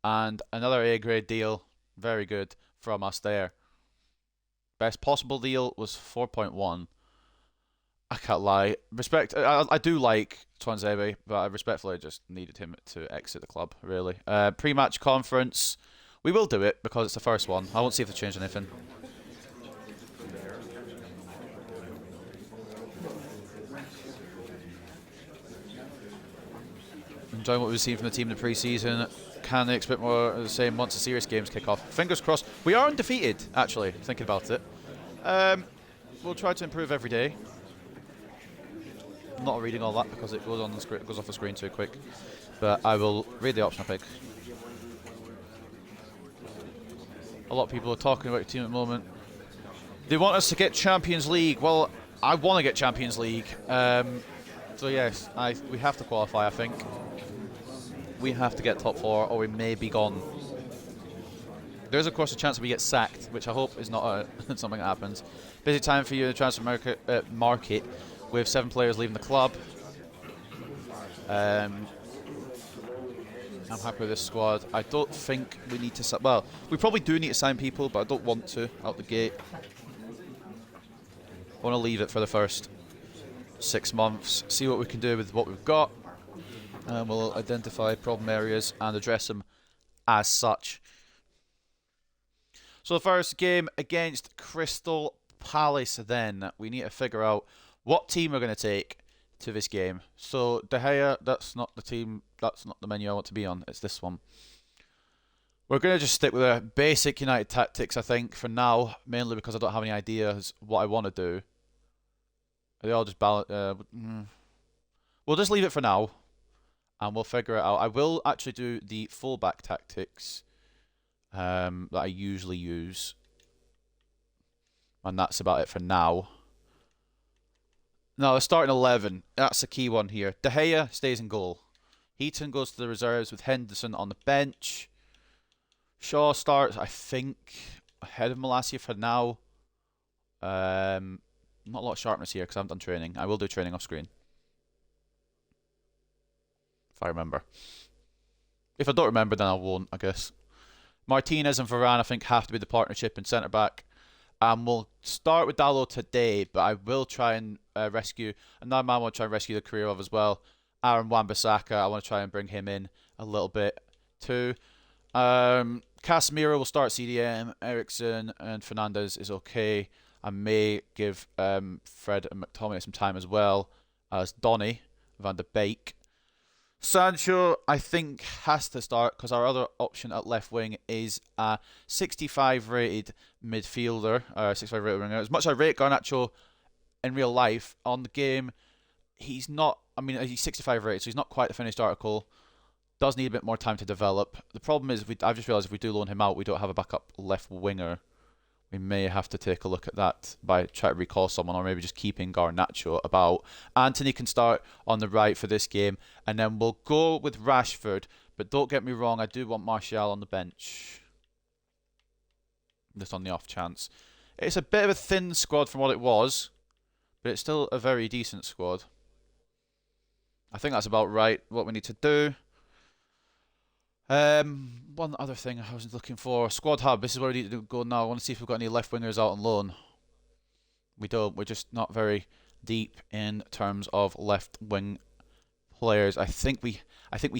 And another A-grade deal. Very good from us there. Best possible deal was 4.1. I can't lie. I do like Twanzebe, but I respectfully just needed him to exit the club, really. Pre-match conference. We will do it because it's the first one. I won't see if they change anything. Enjoying what we've seen from the team in the pre-season. Can they expect more of the same once the serious games kick off? Fingers crossed. We are undefeated, actually, thinking about it. We'll try to improve every day. I'm not reading all that because it goes on the screen, goes off the screen too quick. But I will read the option I pick. A lot of people are talking about your team at the moment. They want us to get Champions League. Well, I want to get Champions League. So yes, we have to qualify, I think. We have to get top 4 or we may be gone. There's of course a chance that we get sacked, which I hope is not something that happens. Busy time for you in the transfer market with 7 players leaving the club. I'm happy with this squad. I don't think we need to... Well, we probably do need to sign people, but I don't want to out the gate. I want to leave it for the first 6 months, see what we can do with what we've got, and we'll identify problem areas and address them as such. So the first game against Crystal Palace then. We need to figure out what team we're going to take to this game. So De Gea, that's not the team, that's not the menu I want to be on, it's this one. We're going to just stick with a basic United tactics, I think, for now, mainly because I don't have any ideas what I want to do. They all just balance. We'll just leave it for now, and we'll figure it out. I will actually do the fullback tactics that I usually use, and that's about it for now. Now, the starting 11, that's the key one here. De Gea stays in goal. Heaton goes to the reserves with Henderson on the bench. Shaw starts, I think, ahead of Malacia for now. Not a lot of sharpness here because I haven't done training. I will do training off screen. If I remember. If I don't remember, then I won't, I guess. Martinez and Varane, I think, have to be the partnership in centre-back. We'll start with Dalot today, but I will try and rescue... Another man I want to try and rescue the career of as well. Aaron Wan-Bissaka, I want to try and bring him in a little bit too. Casemiro will start CDM. Ericsson and Fernandes is okay. I may give Fred and McTominay some time as well as Donny van der Beek. Sancho, I think, has to start because our other option at left wing is a 65 rated midfielder, 65 rated winger. As much as I rate Garnacho in real life, on the game, he's not, I mean, he's 65 rated, so he's not quite the finished article. Does need a bit more time to develop. The problem is, I've just realised if we do loan him out, we don't have a backup left winger. We may have to take a look at that by trying to recall someone, or maybe just keeping Garnacho about. Anthony can start on the right for this game, and then we'll go with Rashford. But don't get me wrong, I do want Martial on the bench. Just on the off chance. It's a bit of a thin squad from what it was, but it's still a very decent squad. I think that's about right, what we need to do. One other thing I was looking for, Squad Hub, this is where we need to go now. I want to see if we've got any left wingers out on loan. We don't, we're just not very deep in terms of left wing players. I think we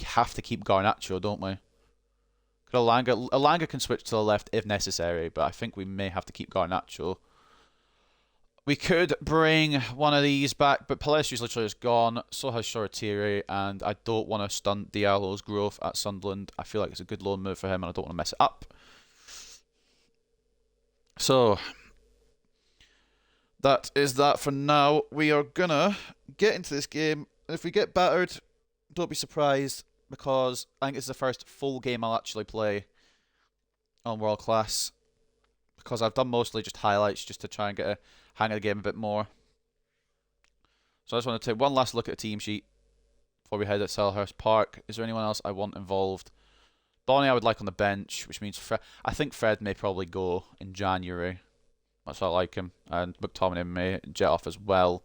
have to keep Garnacho, don't we? Elanga can switch to the left if necessary, but I think we may have to keep Garnacho. We could bring one of these back, but Palestri's literally just gone. So has Shortiri, and I don't want to stunt Diallo's growth at Sunderland. I feel like it's a good loan move for him, and I don't want to mess it up. So, that is that for now. We are going to get into this game. If we get battered, don't be surprised, because I think it's the first full game I'll actually play on World Class. Because I've done mostly just highlights just to try and get a hang of the game a bit more. So I just want to take one last look at the team sheet before we head at Selhurst Park. Is there anyone else I want involved? Donny I would like on the bench, which means I think Fred may probably go in January. That's why I like him. And McTominay may jet off as well.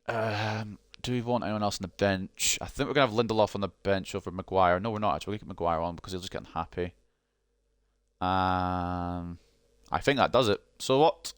Do we want anyone else on the bench? I think we're going to have Lindelof on the bench over Maguire. No, we're not actually. We're going to keep Maguire on because he'll just get unhappy. I think that does it. So what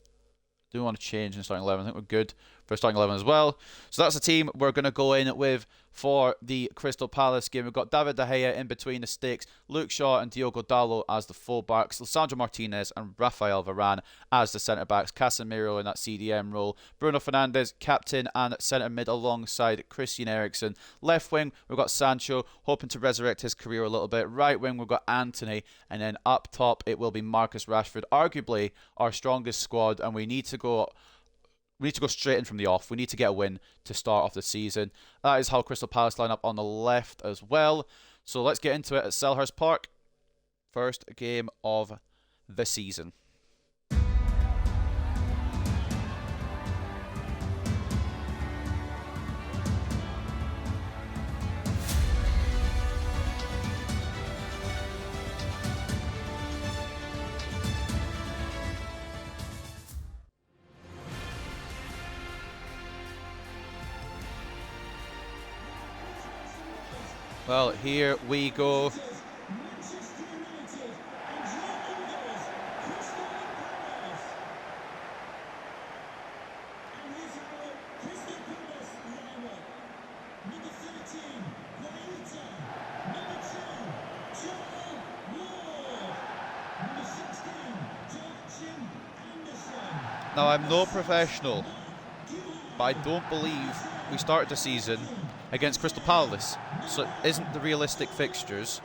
do we want to change in starting 11? I think we're good. for starting 11 as well. So that's the team we're going to go in with for the Crystal Palace game. We've got David De Gea in between the sticks, Luke Shaw and Diogo Dalot as the fullbacks, Lisandro Martinez and Rafael Varane as the centre-backs, Casemiro in that CDM role, Bruno Fernandes, captain and centre-mid alongside Christian Eriksen. Left wing, we've got Sancho, hoping to resurrect his career a little bit. Right wing, we've got Antony, and then up top, it will be Marcus Rashford, arguably our strongest squad, and we need to go straight in from the off. We need to get a win to start off the season. That is how Crystal Palace line up on the left as well. So let's get into it at Selhurst Park. First game of the season. Well, here we go. Now, I'm no professional, but I don't believe we started the season against Crystal Palace, so it isn't the realistic fixtures.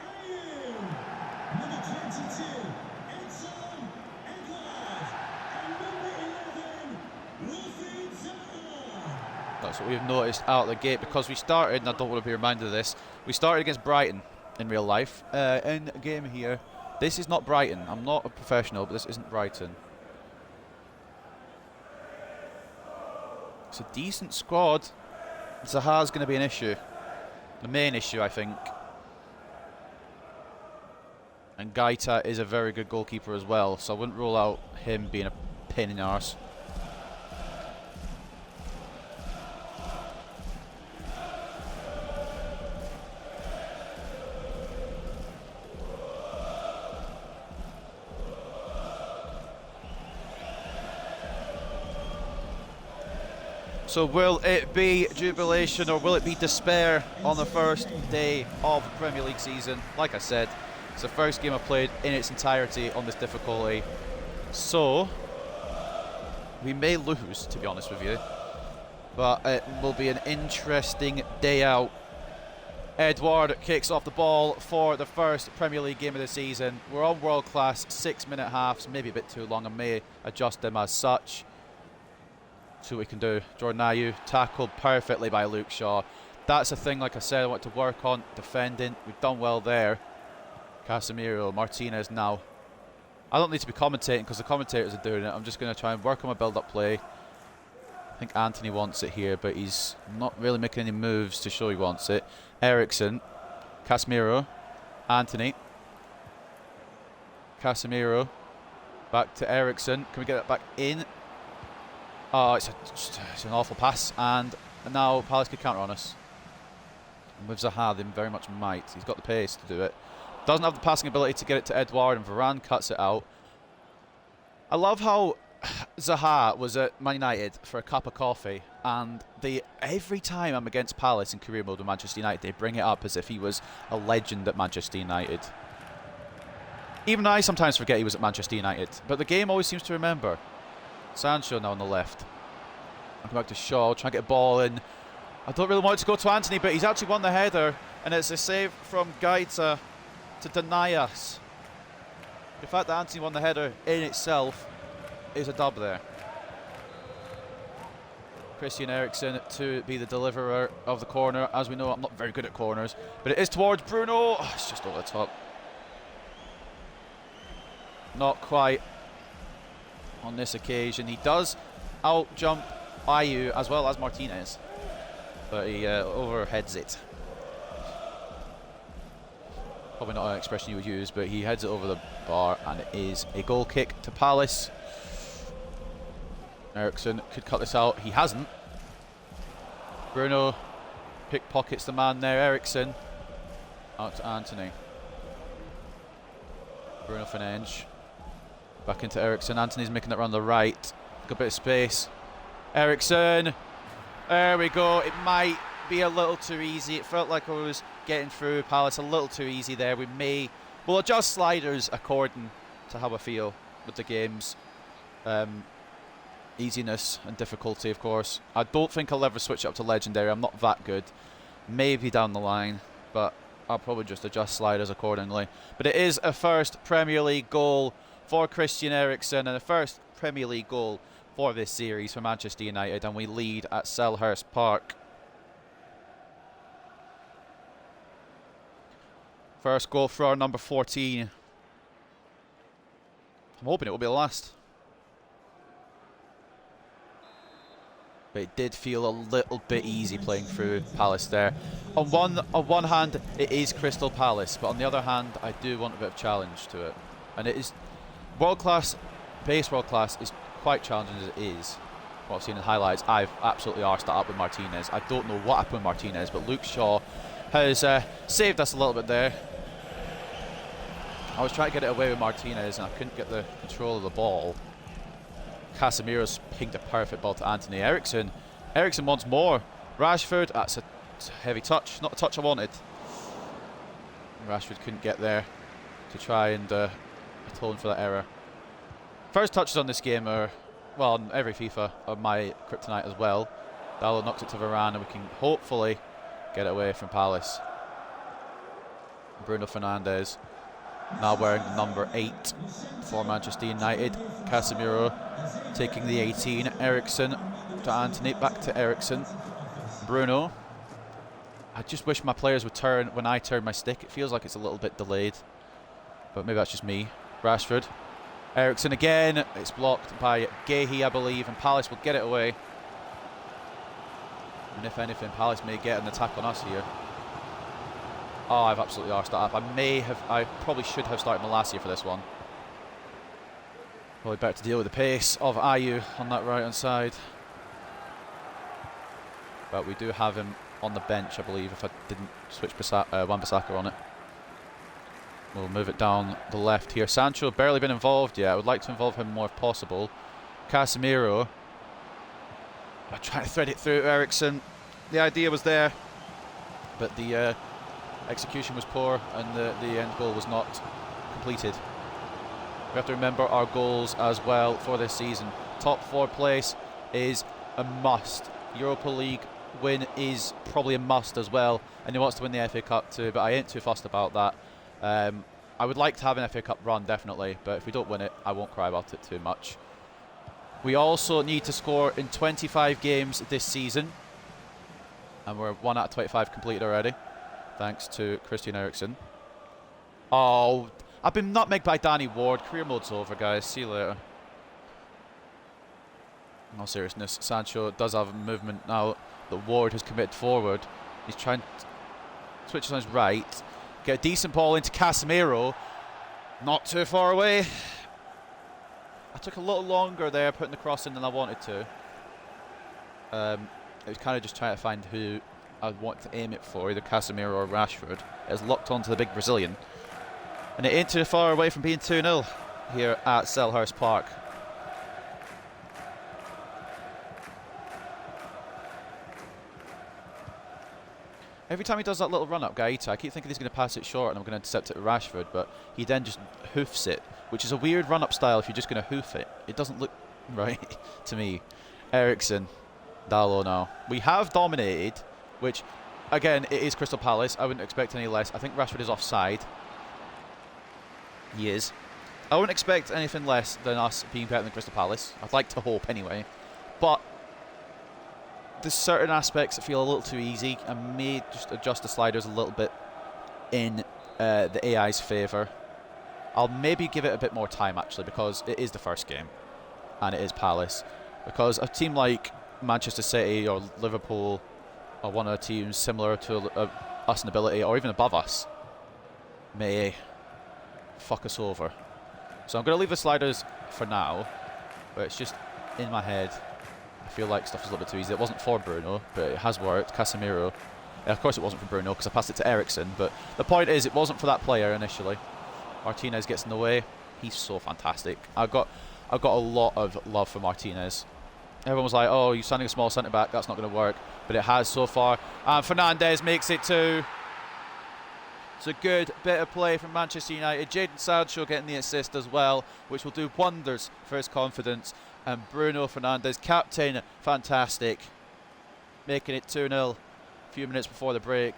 That's what we've noticed out of the gate, because we started, and I don't want to be reminded of this, we started against Brighton in real life. In a game here, this is not Brighton. I'm not a professional, but this isn't Brighton. It's a decent squad. Zaha's going to be an issue. The main issue, I think. And Gaita is a very good goalkeeper as well, so I wouldn't rule out him being a pain in the arse. So will it be jubilation or will it be despair on the first day of the Premier League season? Like I said, it's the first game I've played in its entirety on this difficulty. So, we may lose, to be honest with you. But it will be an interesting day out. Edouard kicks off the ball for the first Premier League game of the season. We're on world class 6-minute halves, maybe a bit too long. I may adjust them as such. See what we can do. Jordan Ayew tackled perfectly by Luke Shaw. That's a thing, like I said, I want to work on defending. We've done well there. Casemiro, Martinez now. I don't need to be commentating because the commentators are doing it. I'm just going to try and work on my build-up play. I think Antony wants it here, but he's not really making any moves to show he wants it. Eriksen, Casemiro, Antony, Casemiro, back to Eriksen. Can we get that back in? Oh, it's an awful pass, and now Palace could counter on us. And with Zaha, they very much might. He's got the pace to do it. Doesn't have the passing ability to get it to Edouard, and Varane cuts it out. I love how Zaha was at Man United for a cup of coffee, and every time I'm against Palace in career mode with Manchester United, they bring it up as if he was a legend at Manchester United. Even I sometimes forget he was at Manchester United, but the game always seems to remember. Sancho now on the left. I'll come back to Shaw, try and get a ball in. I don't really want it to go to Antony, but he's actually won the header, and it's a save from Gaita to deny us. The fact that Antony won the header in itself is a dub there. Christian Eriksen to be the deliverer of the corner. As we know, I'm not very good at corners, but it is towards Bruno. Oh, it's just over the top. Not quite on this occasion. He does out-jump Ayew as well as Martinez, but he overheads it. Probably not an expression you would use, but he heads it over the bar, and it is a goal kick to Palace. Eriksen could cut this out. He hasn't. Bruno pickpockets the man there. Eriksen out to Antony. Bruno Fernandes back into Eriksen. Antony's making it run the right. Got a bit of space. Eriksen There we go. It might be a little too easy. It felt like I was getting through Palace a little too easy there. We'll adjust sliders according to how I feel with the game's easiness and difficulty, of course. I don't think I'll ever switch up to Legendary. I'm not that good. Maybe down the line, but I'll probably just adjust sliders accordingly. But it is a first Premier League goal for Christian Eriksen and a first Premier League goal for this series for Manchester United, and we lead at Selhurst Park. First goal for our number 14. I'm hoping it will be the last. But it did feel a little bit easy playing through Palace there. On one hand, it is Crystal Palace, but on the other hand, I do want a bit of challenge to it. And it is world-class, base world-class is quite challenging as it is. What I've seen in highlights, I've absolutely arsed that up with Martinez. I don't know what happened with Martinez, but Luke Shaw has saved us a little bit there. I was trying to get it away with Martinez and I couldn't get the control of the ball. Casemiro's pinged a perfect ball to Anthony Eriksen. Eriksen wants more. Rashford, that's a heavy touch. Not the touch I wanted. Rashford couldn't get there to try and atone for that error. First touches on this game are, well, on every FIFA, are my kryptonite as well. Dalot knocked it to Varane and we can hopefully get it away from Palace. Bruno Fernandes now wearing number 8 for Manchester United. Casemiro taking the 18. Eriksen to Anthony, back to Eriksen. Bruno. I just wish my players would turn when I turn my stick. It feels like it's a little bit delayed, but maybe that's just me. Rashford. Eriksen again. It's blocked by Gehi, I believe, and Palace will get it away. And if anything, Palace may get an attack on us here. Oh, I've absolutely arsed that up. I probably should have started Malacia for this one. Probably better to deal with the pace of Ayew on that right hand side. But we do have him on the bench, I believe, if I didn't switch Wan-Bissaka on it. We'll move it down the left here. Sancho barely been involved yet. I would like to involve him more if possible. Casemiro. I'm trying to thread it through Eriksen. The idea was there, but the execution was poor and the end goal was not completed. We have to remember our goals as well for this season. Top 4 place is a must. Europa League win is probably a must as well, and he wants to win the FA Cup too, but I ain't too fussed about that. I would like to have an FA Cup run, definitely, but if we don't win it, I won't cry about it too much. We also need to score in 25 games this season, and we're 1 out of 25 completed already, thanks to Christian Eriksen. Oh, I've been nutmegged by Danny Ward. Career mode's over, guys. See you later. In all seriousness, Sancho does have movement now that Ward has committed forward. He's trying to switch on his right. Get a decent ball into Casemiro. Not too far away. I took a little longer there putting the cross in than I wanted to. It was kind of just trying to find who I want to aim it for, either Casemiro or Rashford. It's locked onto the big Brazilian. And it ain't too far away from being 2-0 here at Selhurst Park. Every time he does that little run-up, Gaeta, I keep thinking he's going to pass it short and I'm going to intercept it to Rashford, but he then just hoofs it, which is a weird run-up style if you're just going to hoof it. It doesn't look right to me. Eriksen, Dalot now. We have dominated, which, again, it is Crystal Palace. I wouldn't expect any less. I think Rashford is offside. He is. I wouldn't expect anything less than us being better than Crystal Palace. I'd like to hope anyway. But there's certain aspects that feel a little too easy. I may just adjust the sliders a little bit in the AI's favour. I'll maybe give it a bit more time, actually, because it is the first game. And it is Palace. Because a team like Manchester City or Liverpool or one of the teams similar to us in ability or even above us may fuck us over. So I'm going to leave the sliders for now, but it's just in my head. I feel like stuff is a little bit too easy. It wasn't for Bruno, but it has worked. Casemiro. Of course it wasn't for Bruno because I passed it to Eriksen, but the point is it wasn't for that player initially. Martinez gets in the way. He's so fantastic. I've got a lot of love for Martinez. Everyone was like, oh, you're signing a small centre-back, that's not going to work. But it has so far. And Fernandes makes it 2. It's a good bit of play from Manchester United. Jadon Sancho getting the assist as well, which will do wonders for his confidence. And Bruno Fernandes, captain, fantastic. Making it 2-0 a few minutes before the break.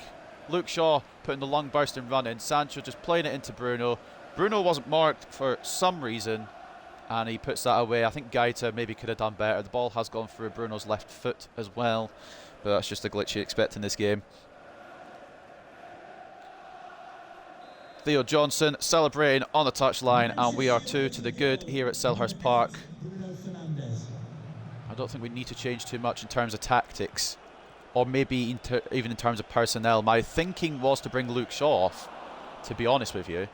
Luke Shaw putting the long bursting run in. Sancho just playing it into Bruno. Bruno wasn't marked for some reason, and he puts that away. I think Gaeta maybe could have done better. The ball has gone through Bruno's left foot as well, but that's just a glitch you expect in this game. Theo Johnson celebrating on the touchline, and we are 2 to the good here at Selhurst Park. I don't think we need to change too much in terms of tactics, or maybe even in terms of personnel. My thinking was to bring Luke Shaw off, to be honest with you,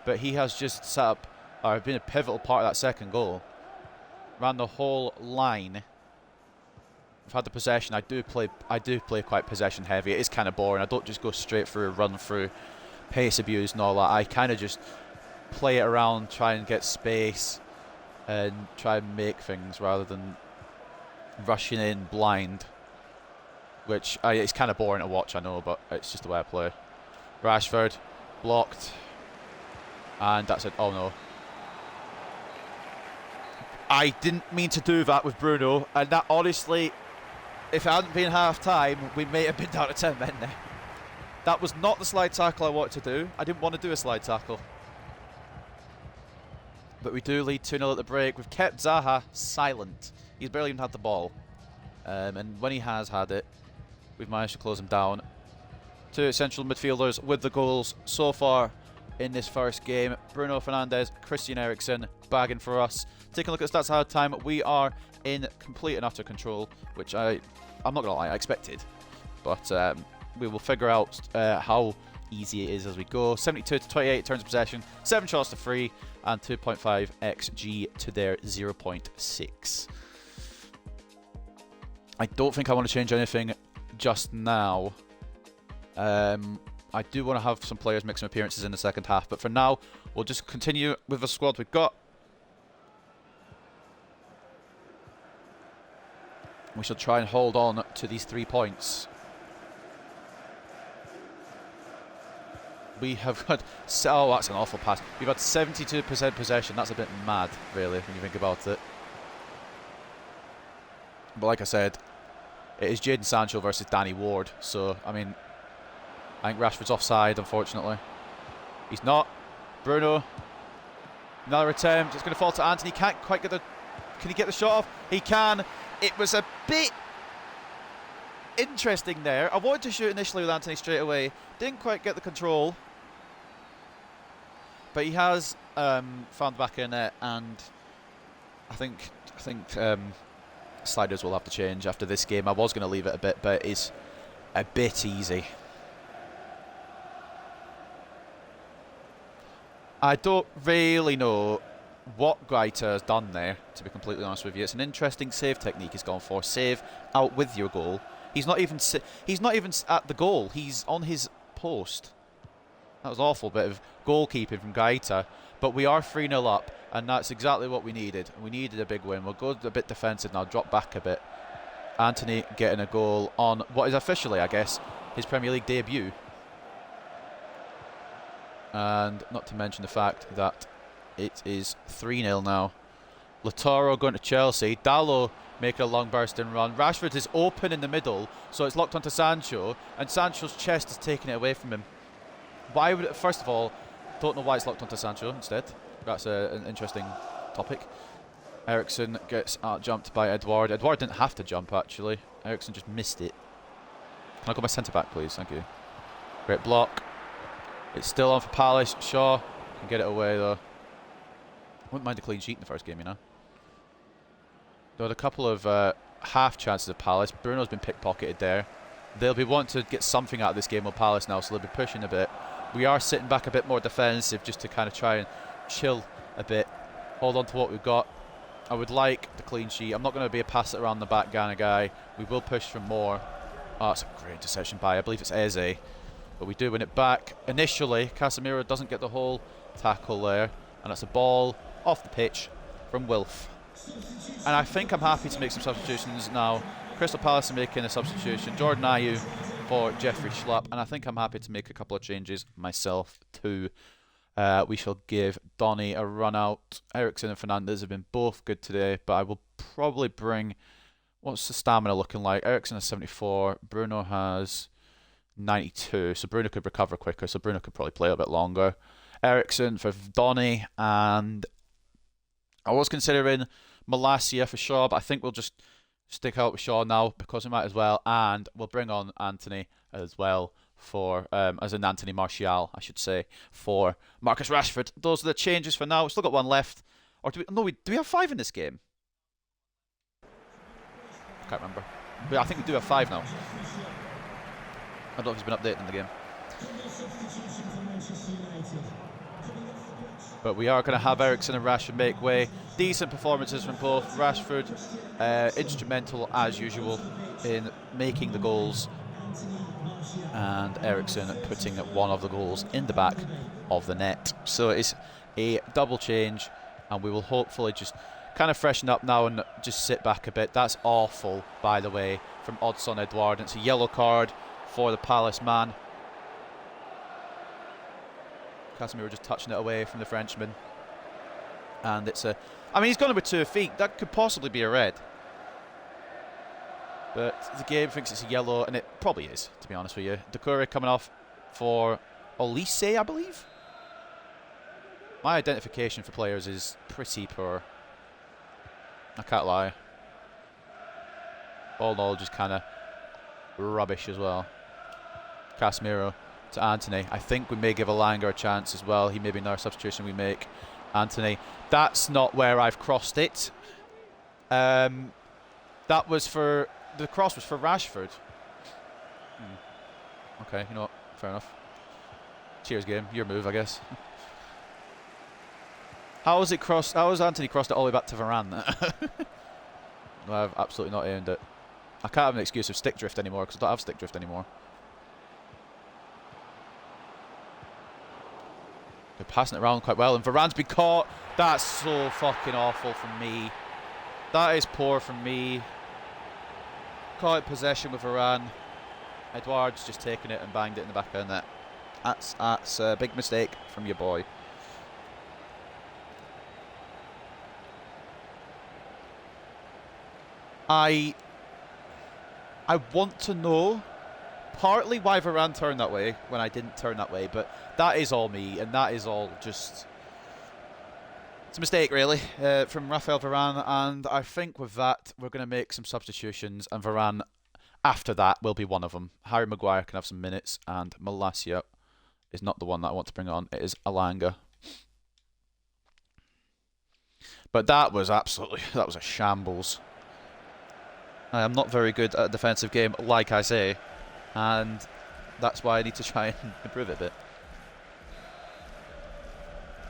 but he has just set up, or been a pivotal part of that second goal. Ran the whole line. I've had the possession. I do play quite possession heavy. It is kind of boring. I don't just go straight through, run through, pace abuse and all that. I kind of just play it around, try and get space, and try and make things rather than rushing in blind. Which it's kind of boring to watch, I know, but it's just the way I play. Rashford blocked, and that's it. Oh no. I didn't mean to do that with Bruno, and that honestly, if it hadn't been half time, we may have been down to 10 men there. That was not the slide tackle I wanted to do. I didn't want to do a slide tackle. But we do lead 2-0 at the break. We've kept Zaha silent. He's barely even had the ball. And when he has had it, we've managed to close him down. 2 central midfielders with the goals so far in this first game. Bruno Fernandes, Christian Eriksen bagging for us. Taking a look at the stats ahead of time, we are in complete and utter control, which I'm not going to lie, I expected. But we will figure out how easy it is as we go. 72 to 28 turns of possession, 7 shots to 3, and 2.5 XG to their 0.6. I don't think I want to change anything just now. I do want to have some players make some appearances in the second half, but for now, we'll just continue with the squad we've got. We shall try and hold on to these 3 points. We have had... Oh, that's an awful pass. We've had 72% possession. That's a bit mad, really, when you think about it. But like I said, it is Jadon Sancho versus Danny Ward. So, I mean, I think Rashford's offside, unfortunately. He's not. Bruno. Another attempt. It's going to fall to Anthony. Can't quite get the... Can he get the shot off? He can. It was a bit interesting there. I wanted to shoot initially with Anthony straight away. Didn't quite get the control. But he has found the back of the net, and I think sliders will have to change after this game. I was going to leave it a bit, but it's a bit easy. I don't really know what Gaeta has done there, to be completely honest with you. It's an interesting save technique he's gone for. Save out with your goal. He's not even at the goal. He's on his post. That was an awful bit of goalkeeping from Gaeta. But we are 3-0 up, and that's exactly what we needed. We needed a big win. We'll go a bit defensive now, drop back a bit. Anthony getting a goal on what is officially, I guess, his Premier League debut. And not to mention the fact that it is 3-0 now. Lautaro going to Chelsea. Dalot making a long bursting run. Rashford is open in the middle, so it's locked onto Sancho, and Sancho's chest is taking it away from him. Why would it, first of all, don't know why it's locked onto Sancho instead. That's an interesting topic. Eriksen gets jumped by Edouard. Edouard didn't have to jump, actually. Eriksen just missed it. Can I go my centre-back, please? Thank you. Great block. It's still on for Palace. Shaw can get it away, though. Wouldn't mind a clean sheet in the first game, you know. There were a couple of half chances of Palace. Bruno's been pickpocketed there. They'll be wanting to get something out of this game with Palace now, so they'll be pushing a bit. We are sitting back a bit more defensive just to kind of try and chill a bit. Hold on to what we've got. I would like the clean sheet. I'm not going to be a pass it around the back kind of guy. We will push for more. Oh, that's a great interception by, I believe it's Eze. But we do win it back. Initially, Casemiro doesn't get the whole tackle there. And that's a ball off the pitch from Wilf. And I think I'm happy to make some substitutions now. Crystal Palace are making a substitution. Jordan Ayew for Jeffrey Schlupp. And I think I'm happy to make a couple of changes myself too. We shall give Donny a run out. Ericsson and Fernandes have been both good today, but I will probably bring... What's the stamina looking like? Ericsson has 74. Bruno has 92. So Bruno could recover quicker. So Bruno could probably play a bit longer. Ericsson for Donny. And I was considering Malacia for Shaw, but I think we'll just stick out with Shaw now because we might as well. And we'll bring on Anthony as well for, as in Anthony Martial, I should say, for Marcus Rashford. Those are the changes for now. We've still got one left. Or do we have 5 in this game? I can't remember. But I think we do have 5 now. I don't know if he's been updated in the game. But we are going to have Ericsson and Rashford make way. Decent performances from both. Rashford, instrumental as usual in making the goals. And Ericsson putting one of the goals in the back of the net. So it's a double change. And we will hopefully just kind of freshen up now and just sit back a bit. That's awful, by the way, from Odsonne Edouard. It's a yellow card for the Palace man. Casemiro just touching it away from the Frenchman. And it's a... I mean, he's gone with 2 feet. That could possibly be a red. But the game thinks it's a yellow, and it probably is, to be honest with you. Doucouré coming off for Olise, I believe. My identification for players is pretty poor. I can't lie. All knowledge is kind of rubbish as well. Casemiro to Anthony. I think we may give Alanga a chance as well. He may be another substitution we make. Anthony. That's not where I've crossed it. That was for... The cross was for Rashford. Okay, you know what? Fair enough. Cheers, game. Your move, I guess. How has Anthony crossed it all the way back to Varane? No, I've absolutely not aimed it. I can't have an excuse of stick drift anymore because I don't have stick drift anymore. They're passing it around quite well, and Varane's been caught. That's so fucking awful from me. That is poor from me. Caught in possession with Varane. Edouard's just taken it and banged it in the back of the net. That's a big mistake from your boy. I want to know partly why Varane turned that way when I didn't turn that way, but that is all me, and that is all just... It's a mistake, really, from Raphael Varane, and I think with that, we're going to make some substitutions, and Varane, after that, will be one of them. Harry Maguire can have some minutes, and Malacia is not the one that I want to bring on. It is Alanga. But that was a shambles. I am not very good at a defensive game, like I say, and that's why I need to try and improve it a bit.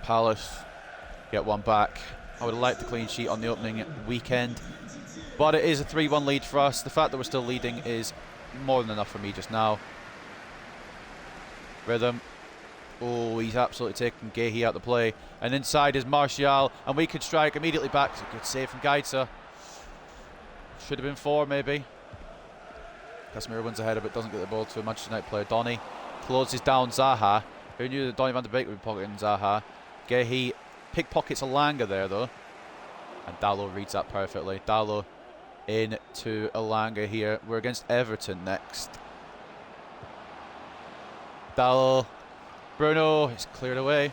Palace get one back. I would have liked the clean sheet on the opening weekend, but it is a 3-1 lead for us. The fact that we're still leading is more than enough for me just now. Rhythm. Oh, he's absolutely taken Guehi out the play. And inside is Martial, and we could strike immediately back. It's a good save from Gaeta. Should have been 4, maybe. Casemiro wins ahead of it, doesn't get the ball to a Manchester United player. Donny closes down Zaha. Who knew that Donny van de Beek would be pocketing Zaha? Guehi pickpockets Alanga there, though. And Dalot reads that perfectly. Dalot into Alanga here. We're against Everton next. Dalot. Bruno is cleared away.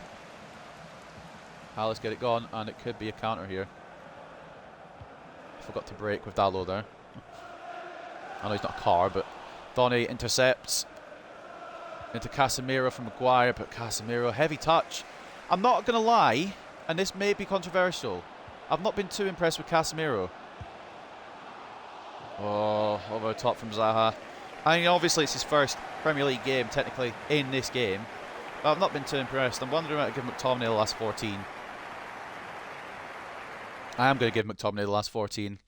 Palace get it gone, and it could be a counter here. Forgot to break with Dalot there. I know he's not a car, but Donny intercepts into Casemiro from Maguire, but Casemiro, heavy touch. I'm not going to lie, and this may be controversial. I've not been too impressed with Casemiro. Oh, over the top from Zaha. I mean, obviously it's his first Premier League game, technically, in this game. But I've not been too impressed. I'm wondering whether to give McTominay the last 14. I am going to give McTominay the last 14.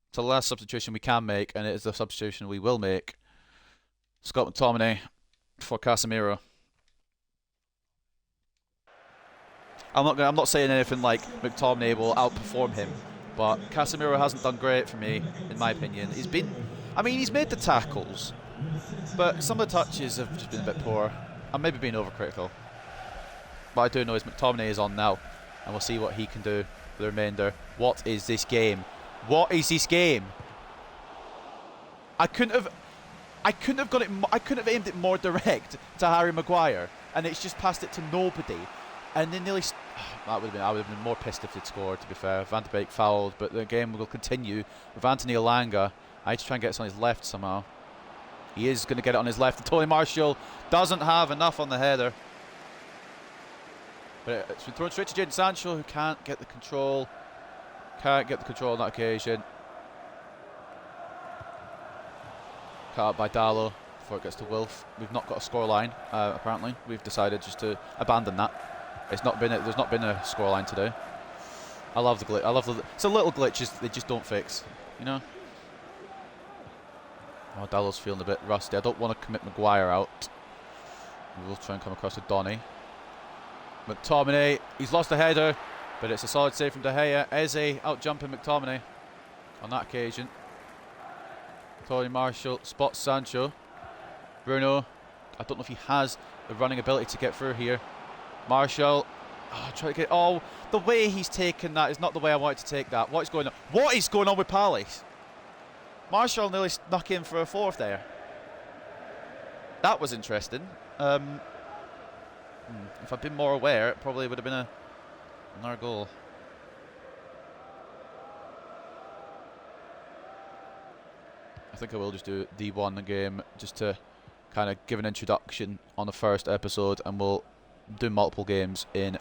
It's the last substitution we can make, and it is the substitution we will make. Scott McTominay for Casemiro. I'm not saying anything like McTominay will outperform him. but Casemiro hasn't done great for me, in my opinion. He's made the tackles, but some of the touches have just been a bit poor. I'm maybe being overcritical. What I do know is McTominay is on now, and we'll see what he can do for the remainder. What is this game? What is this game? I couldn't have got it. I couldn't have aimed it more direct to Harry Maguire, and it's just passed it to nobody. And then nearly. I would have been more pissed if they'd scored. To be fair, Van de Beek fouled, but the game will continue with Anthony Elanga. I need to try and get this on his left somehow. He is going to get it on his left. And Tony Martial doesn't have enough on the header. But it's been thrown straight to Jadon Sancho, who can't get the control. Can't get the control on that occasion. Cut out by Dallo before it gets to Wilf. We've not got a scoreline, apparently. We've decided just to abandon that. There's not been a scoreline today. I love the glitch. It's a little glitches they just don't fix, you know. Oh, Dallo's feeling a bit rusty. I don't want to commit Maguire out. We'll try and come across with Donny. McTominay, he's lost the header, but it's a solid save from De Gea. Eze out jumping McTominay on that occasion. Tony Martial spots Sancho. Bruno, I don't know if he has the running ability to get through here. Martial, try to get. Oh, the way he's taken that is not the way I wanted to take that. What is going on? What is going on with Palace? Martial nearly snuck in for a fourth there. That was interesting. If I'd been more aware, it probably would have been another goal. I think I will just do the one game just to kind of give an introduction on the first episode, and we'll do multiple games in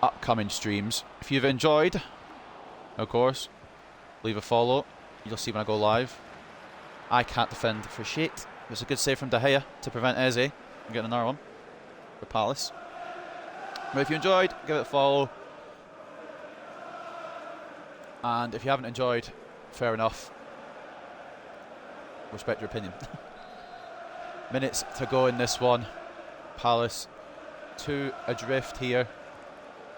upcoming streams. If you've enjoyed, of course, leave a follow. You'll see when I go live. I can't defend for shit. It's a good save from De Gea to prevent Eze from getting another one for Palace. But if you enjoyed, give it a follow. And if you haven't enjoyed, fair enough. Respect your opinion. Minutes to go in this one. Palace 2 adrift here.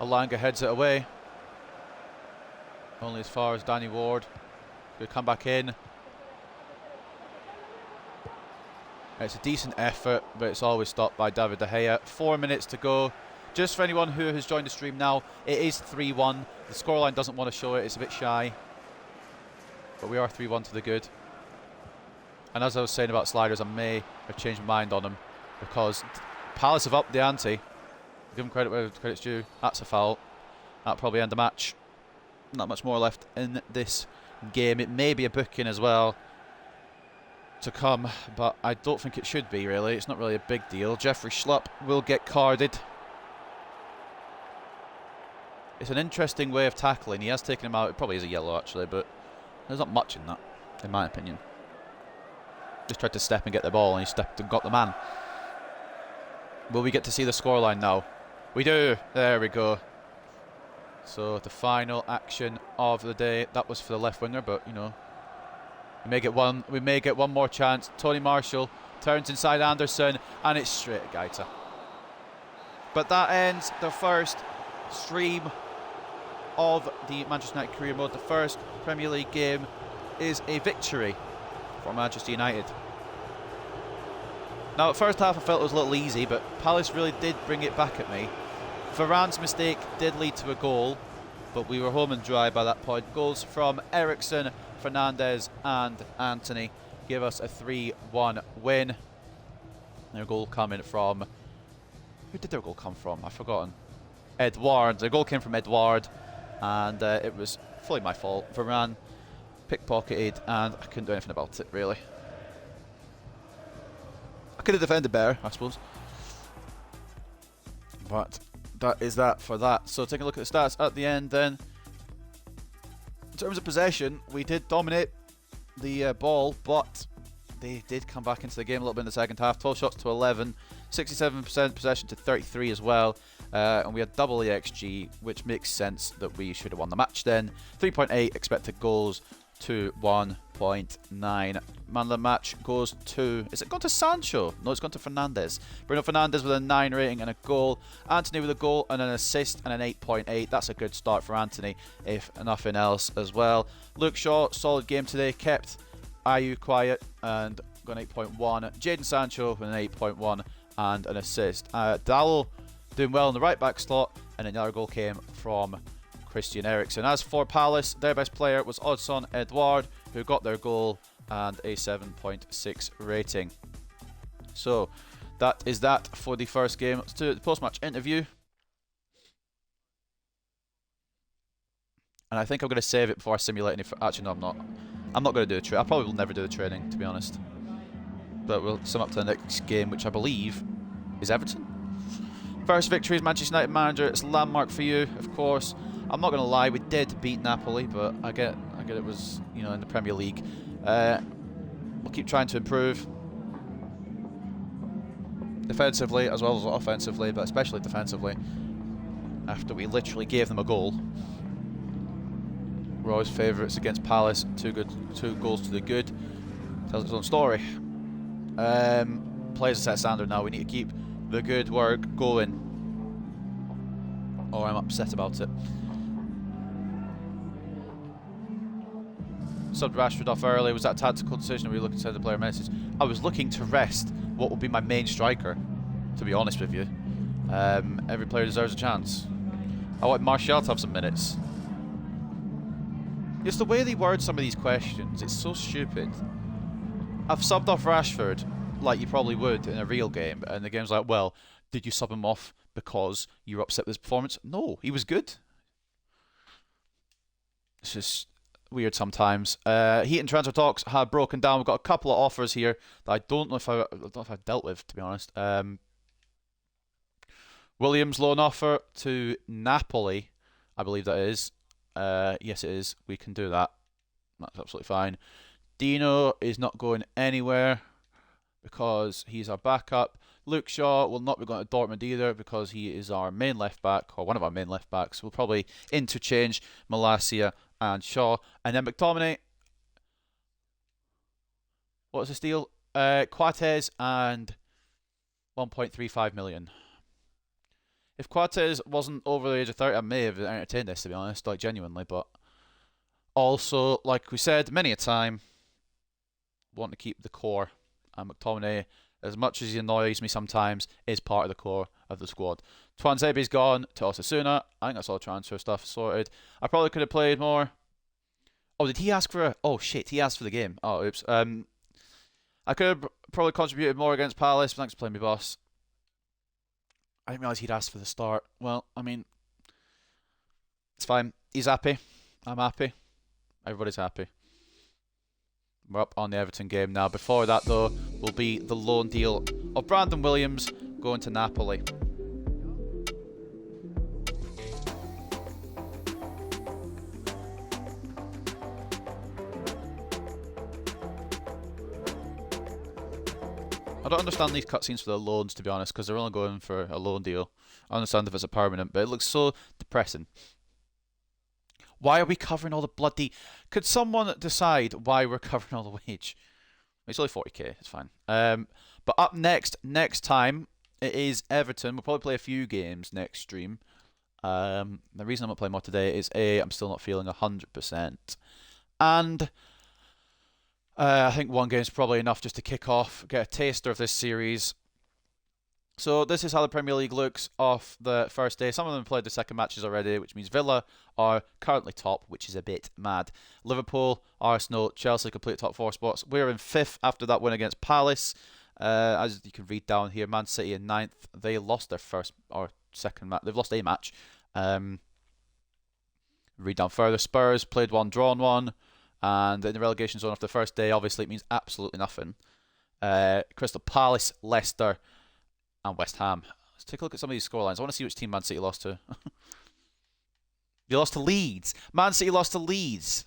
Elanga heads it away. Only as far as Danny Ward. Could come back in. It's a decent effort, but it's always stopped by David De Gea. 4 minutes to go. Just for anyone who has joined the stream now, it is 3-1. The scoreline doesn't want to show it. It's a bit shy. But we are 3-1 to the good. And as I was saying about sliders, I may have changed my mind on them, because Palace have upped the ante. Give them credit where credit's due. That's a foul. That'll probably end the match. Not much more left in this game. It may be a booking as well to come, but I don't think it should be, really. It's not really a big deal. Jeffrey Schlupp will get carded. It's an interesting way of tackling. He has taken him out. It probably is a yellow, actually, but there's not much in that, in my opinion. Just tried to step and get the ball, and he stepped and got the man. Will we get to see the scoreline now? We do. There we go. So the final action of the day. That was for the left winger, but you know, we may get one. We may get one more chance. Tony Martial turns inside Anderson, and it's straight at Gaeta. But that ends the first stream of the Manchester United career mode. The first Premier League game is a victory for Manchester United. Now, at first half I felt it was a little easy, but Palace really did bring it back at me. Varane's mistake did lead to a goal, but we were home and dry by that point. Goals from Eriksen, Fernandes and Antony give us a 3-1 win. Their goal coming from... Who did their goal come from? I've forgotten. Edouard. Their goal came from Edouard, and it was fully my fault. Varane pickpocketed, and I couldn't do anything about it, really. I could have defended better, I suppose. But that is that for that. So taking a look at the stats at the end then. In terms of possession, we did dominate the ball, but they did come back into the game a little bit in the second half. 12 shots to 11, 67% possession to 33 as well. And we had double the XG, which makes sense that we should have won the match then. 3.8 expected goals to 1.9. Man of the match goes to... Is it gone to Sancho? No, it's gone to Fernandes. Bruno Fernandes with a 9 rating and a goal. Anthony with a goal and an assist and an 8.8. That's a good start for Anthony, if nothing else as well. Luke Shaw, solid game today. Kept Ayew quiet and got an 8.1. Jadon Sancho with an 8.1 and an assist. Dallo doing well in the right back slot, and another goal came from Christian Eriksen. As for Palace, their best player was Odsonne Edouard, who got their goal and a 7.6 rating. So that is that for the first game. Let's do the post-match interview. And I think I'm going to save it before I simulate any... Actually, no, I'm not. I'm not going to do the training. I probably will never do the training, to be honest. But we'll sum up to the next game, which I believe is Everton. First victory as Manchester United manager. It's a landmark for you, of course. I'm not going to lie, we did beat Napoli, but I get it was, you know, in the Premier League. We'll keep trying to improve defensively as well as offensively, but especially defensively. After we literally gave them a goal. We're always favourites against Palace. 2 goals to the good. Tells its own story. Players a set standard now. We need to keep the good work going, or I'm upset about it. Subbed Rashford off early. Was that a tactical decision, or were you looking to send the player a message? I was looking to rest what will be my main striker, to be honest with you. Every player deserves a chance. I want Martial to have some minutes. It's the way they word some of these questions. It's so stupid. I've subbed off Rashford like you probably would in a real game, and the game's like, well, did you sub him off because you were upset with his performance? No, he was good. It's just weird sometimes. Heat and transfer talks have broken down. We've got a couple of offers here that I don't know if I've dealt with, to be honest. Williams loan offer to Napoli, I believe that is. Yes, it is. We can do that. That's absolutely fine. Dino is not going anywhere because he's our backup. Luke Shaw will not be going to Dortmund either because he is our main left back, or one of our main left backs. We'll probably interchange Malacia and Shaw. And then McTominay. What's this deal? Coates and 1.35 million. If Coates wasn't over the age of 30, I may have entertained this, to be honest, like genuinely, but also, like we said many a time, want to keep the core. And McTominay, as much as he annoys me sometimes, is part of the core of the squad. Twanzebe's gone to Osasuna. I think that's all transfer stuff sorted. I probably could have played more. Oh, did he ask for a... Oh, shit, he asked for the game. Oh, oops. I could have probably contributed more against Palace, but thanks for playing me, boss. I didn't realise he'd asked for the start. Well, I mean, it's fine. He's happy. I'm happy. Everybody's happy. We're up on the Everton game now. Before that, though, will be the loan deal of Brandon Williams going to Napoli. I don't understand these cutscenes for the loans, to be honest, because they're only going for a loan deal. I understand if it's a permanent, but it looks so depressing. Why are we covering all the bloody... Could someone decide why we're covering all the wage? It's only 40k, it's fine. But up next time, it is Everton. We'll probably play a few games next stream. The reason I'm not playing more today is A, I'm still not feeling 100%. And I think one game's probably enough just to kick off, get a taster of this series. So this is how the Premier League looks off the first day. Some of them played the second matches already, which means Villa are currently top, which is a bit mad. Liverpool, Arsenal, Chelsea complete top 4 spots. We're in 5th after that win against Palace. As you can read down here, Man City in 9th. They lost their first or second match. They've lost a match. Read down further. Spurs played one, drawn one. And in the relegation zone after the first day, obviously it means absolutely nothing. Crystal Palace, Leicester, and West Ham. Let's take a look at some of these scorelines. I want to see which team Man City lost to. They lost to Leeds. Man City lost to Leeds.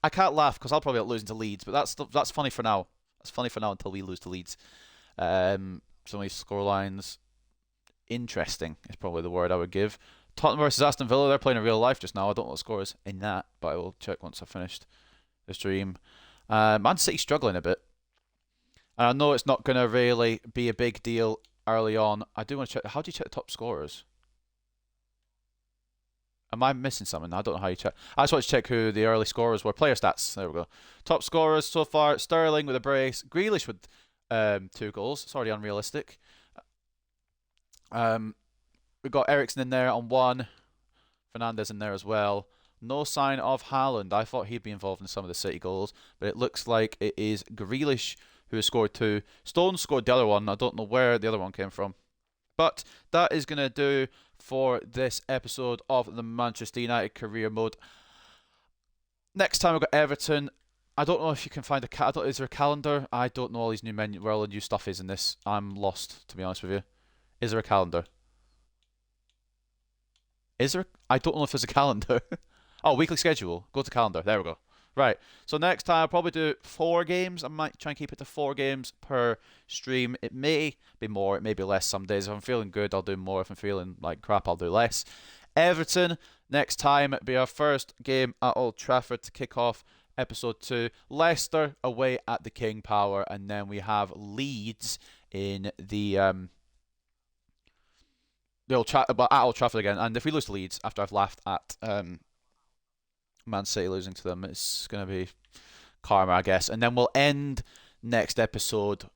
I can't laugh because I'll probably be losing to Leeds, but that's funny for now. That's funny for now until we lose to Leeds. Some of these scorelines. Interesting is probably the word I would give. Tottenham versus Aston Villa. They're playing in real life just now. I don't know what the score is in that, but I will check once I've finished the stream. Man City struggling a bit. And I know it's not going to really be a big deal early on. I do want to check. How do you check the top scorers? Am I missing something? I don't know how you check. I just want to check who the early scorers were. Player stats. There we go. Top scorers so far: Sterling with a brace, Grealish with 2 goals. It's already unrealistic. We've got Eriksen in there on 1. Fernandes in there as well. No sign of Haaland. I thought he'd be involved in some of the City goals, but it looks like it is Grealish who has scored 2. Stones scored the other one. I don't know where the other one came from. But that is going to do for this episode of the Manchester United Career Mode. Next time we've got Everton. I don't know if you can find is there a calendar? I don't know all these new where all the new stuff is in this. I'm lost, to be honest with you. Is there a calendar? Is there? I don't know if there's a calendar. Oh, weekly schedule. Go to calendar. There we go. Right. So next time I'll probably do 4 games. I might try and keep it to 4 games per stream. It may be more, it may be less some days. If I'm feeling good, I'll do more. If I'm feeling like crap, I'll do less. Everton, next time, be our first game at Old Trafford to kick off episode 2. Leicester away at the King Power, and then we have Leeds in the at Old Trafford again. And if we lose to Leeds after I've laughed at Man City losing to them, it's going to be karma, I guess. And then we'll end next episode.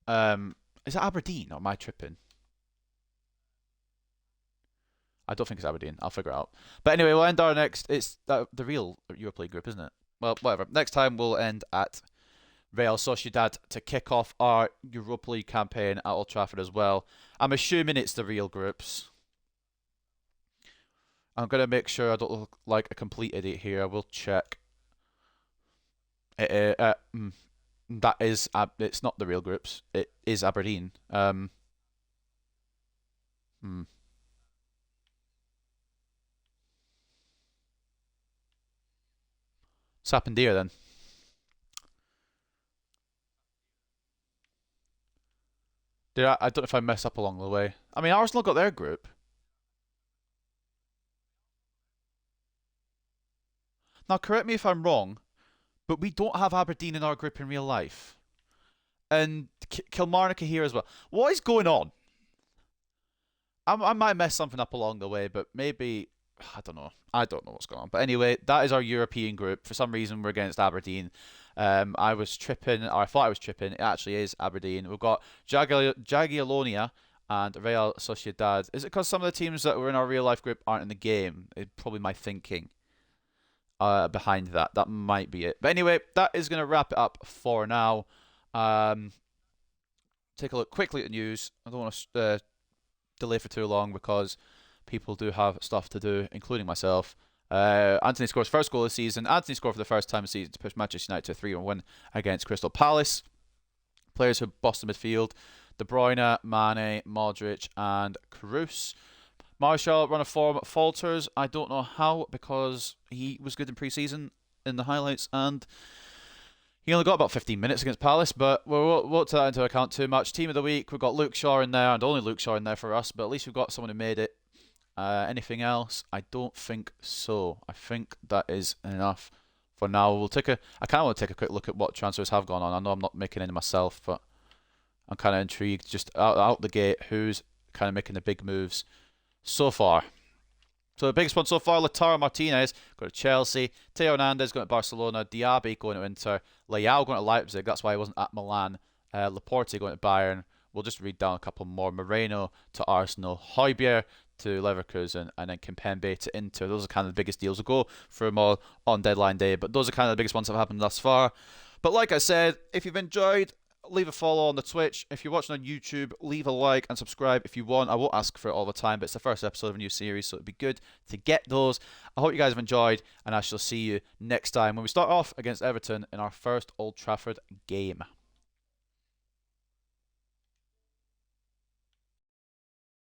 Is it Aberdeen or am I tripping? I don't think it's Aberdeen. I'll figure it out. But anyway, we'll end our next. It's the real Europa League group, isn't it? Well, whatever. Next time we'll end at Real Sociedad to kick off our Europa League campaign at Old Trafford as well. I'm assuming it's the real groups. I'm going to make sure I don't look like a complete idiot here. I will check. That is, it's not the real groups. It is Aberdeen. Sappendier then. I don't know if I messed up along the way. I mean, Arsenal got their group. Now, correct me if I'm wrong, but we don't have Aberdeen in our group in real life. And Kilmarnock are here as well. What is going on? I might mess something up along the way, but maybe... I don't know. I don't know what's going on. But anyway, that is our European group. For some reason, we're against Aberdeen. I was tripping, or I thought I was tripping. It actually is Aberdeen. We've got Jagiellonia and Real Sociedad. Is it because some of the teams that were in our real life group aren't in the game? It's probably my thinking behind that. That might be it. But anyway, that is going to wrap it up for now. Take a look quickly at the news. I don't want to delay for too long because people do have stuff to do, including myself. Anthony scores first goal of the season. Anthony scored for the first time this season to push Manchester United to a 3-1 win against Crystal Palace. Players who bossed the midfield: De Bruyne, Mane, Modric, and Kroos. Martial, run of form, falters. I don't know how, because he was good in pre-season in the highlights, and he only got about 15 minutes against Palace, but we won't take that into account too much. Team of the week, we've got Luke Shaw in there, and only Luke Shaw in there for us, but at least we've got someone who made it. Anything else? I don't think so. I think that is enough for now. I kind of want to take a quick look at what transfers have gone on. I know I'm not making any myself, but I'm kind of intrigued. Just out the gate, who's kind of making the big moves so far. So the biggest one so far: Lautaro Martinez going to Chelsea, Theo Hernandez going to Barcelona, Diaby going to Inter, Leao going to Leipzig. That's why he wasn't at Milan. Laporte going to Bayern. We'll just read down a couple more. Moreno to Arsenal, Højbjerg to Leverkusen, and then Kimpembe to Inter. Those are kind of the biggest deals. We'll go through them all on deadline day, but those are kind of the biggest ones that have happened thus far. But like I said, if you've enjoyed, leave a follow on the Twitch. If you're watching on YouTube, leave a like and subscribe if you want. I won't ask for it all the time, but it's the first episode of a new series, so it'd be good to get those. I hope you guys have enjoyed, and I shall see you next time when we start off against Everton in our first Old Trafford game.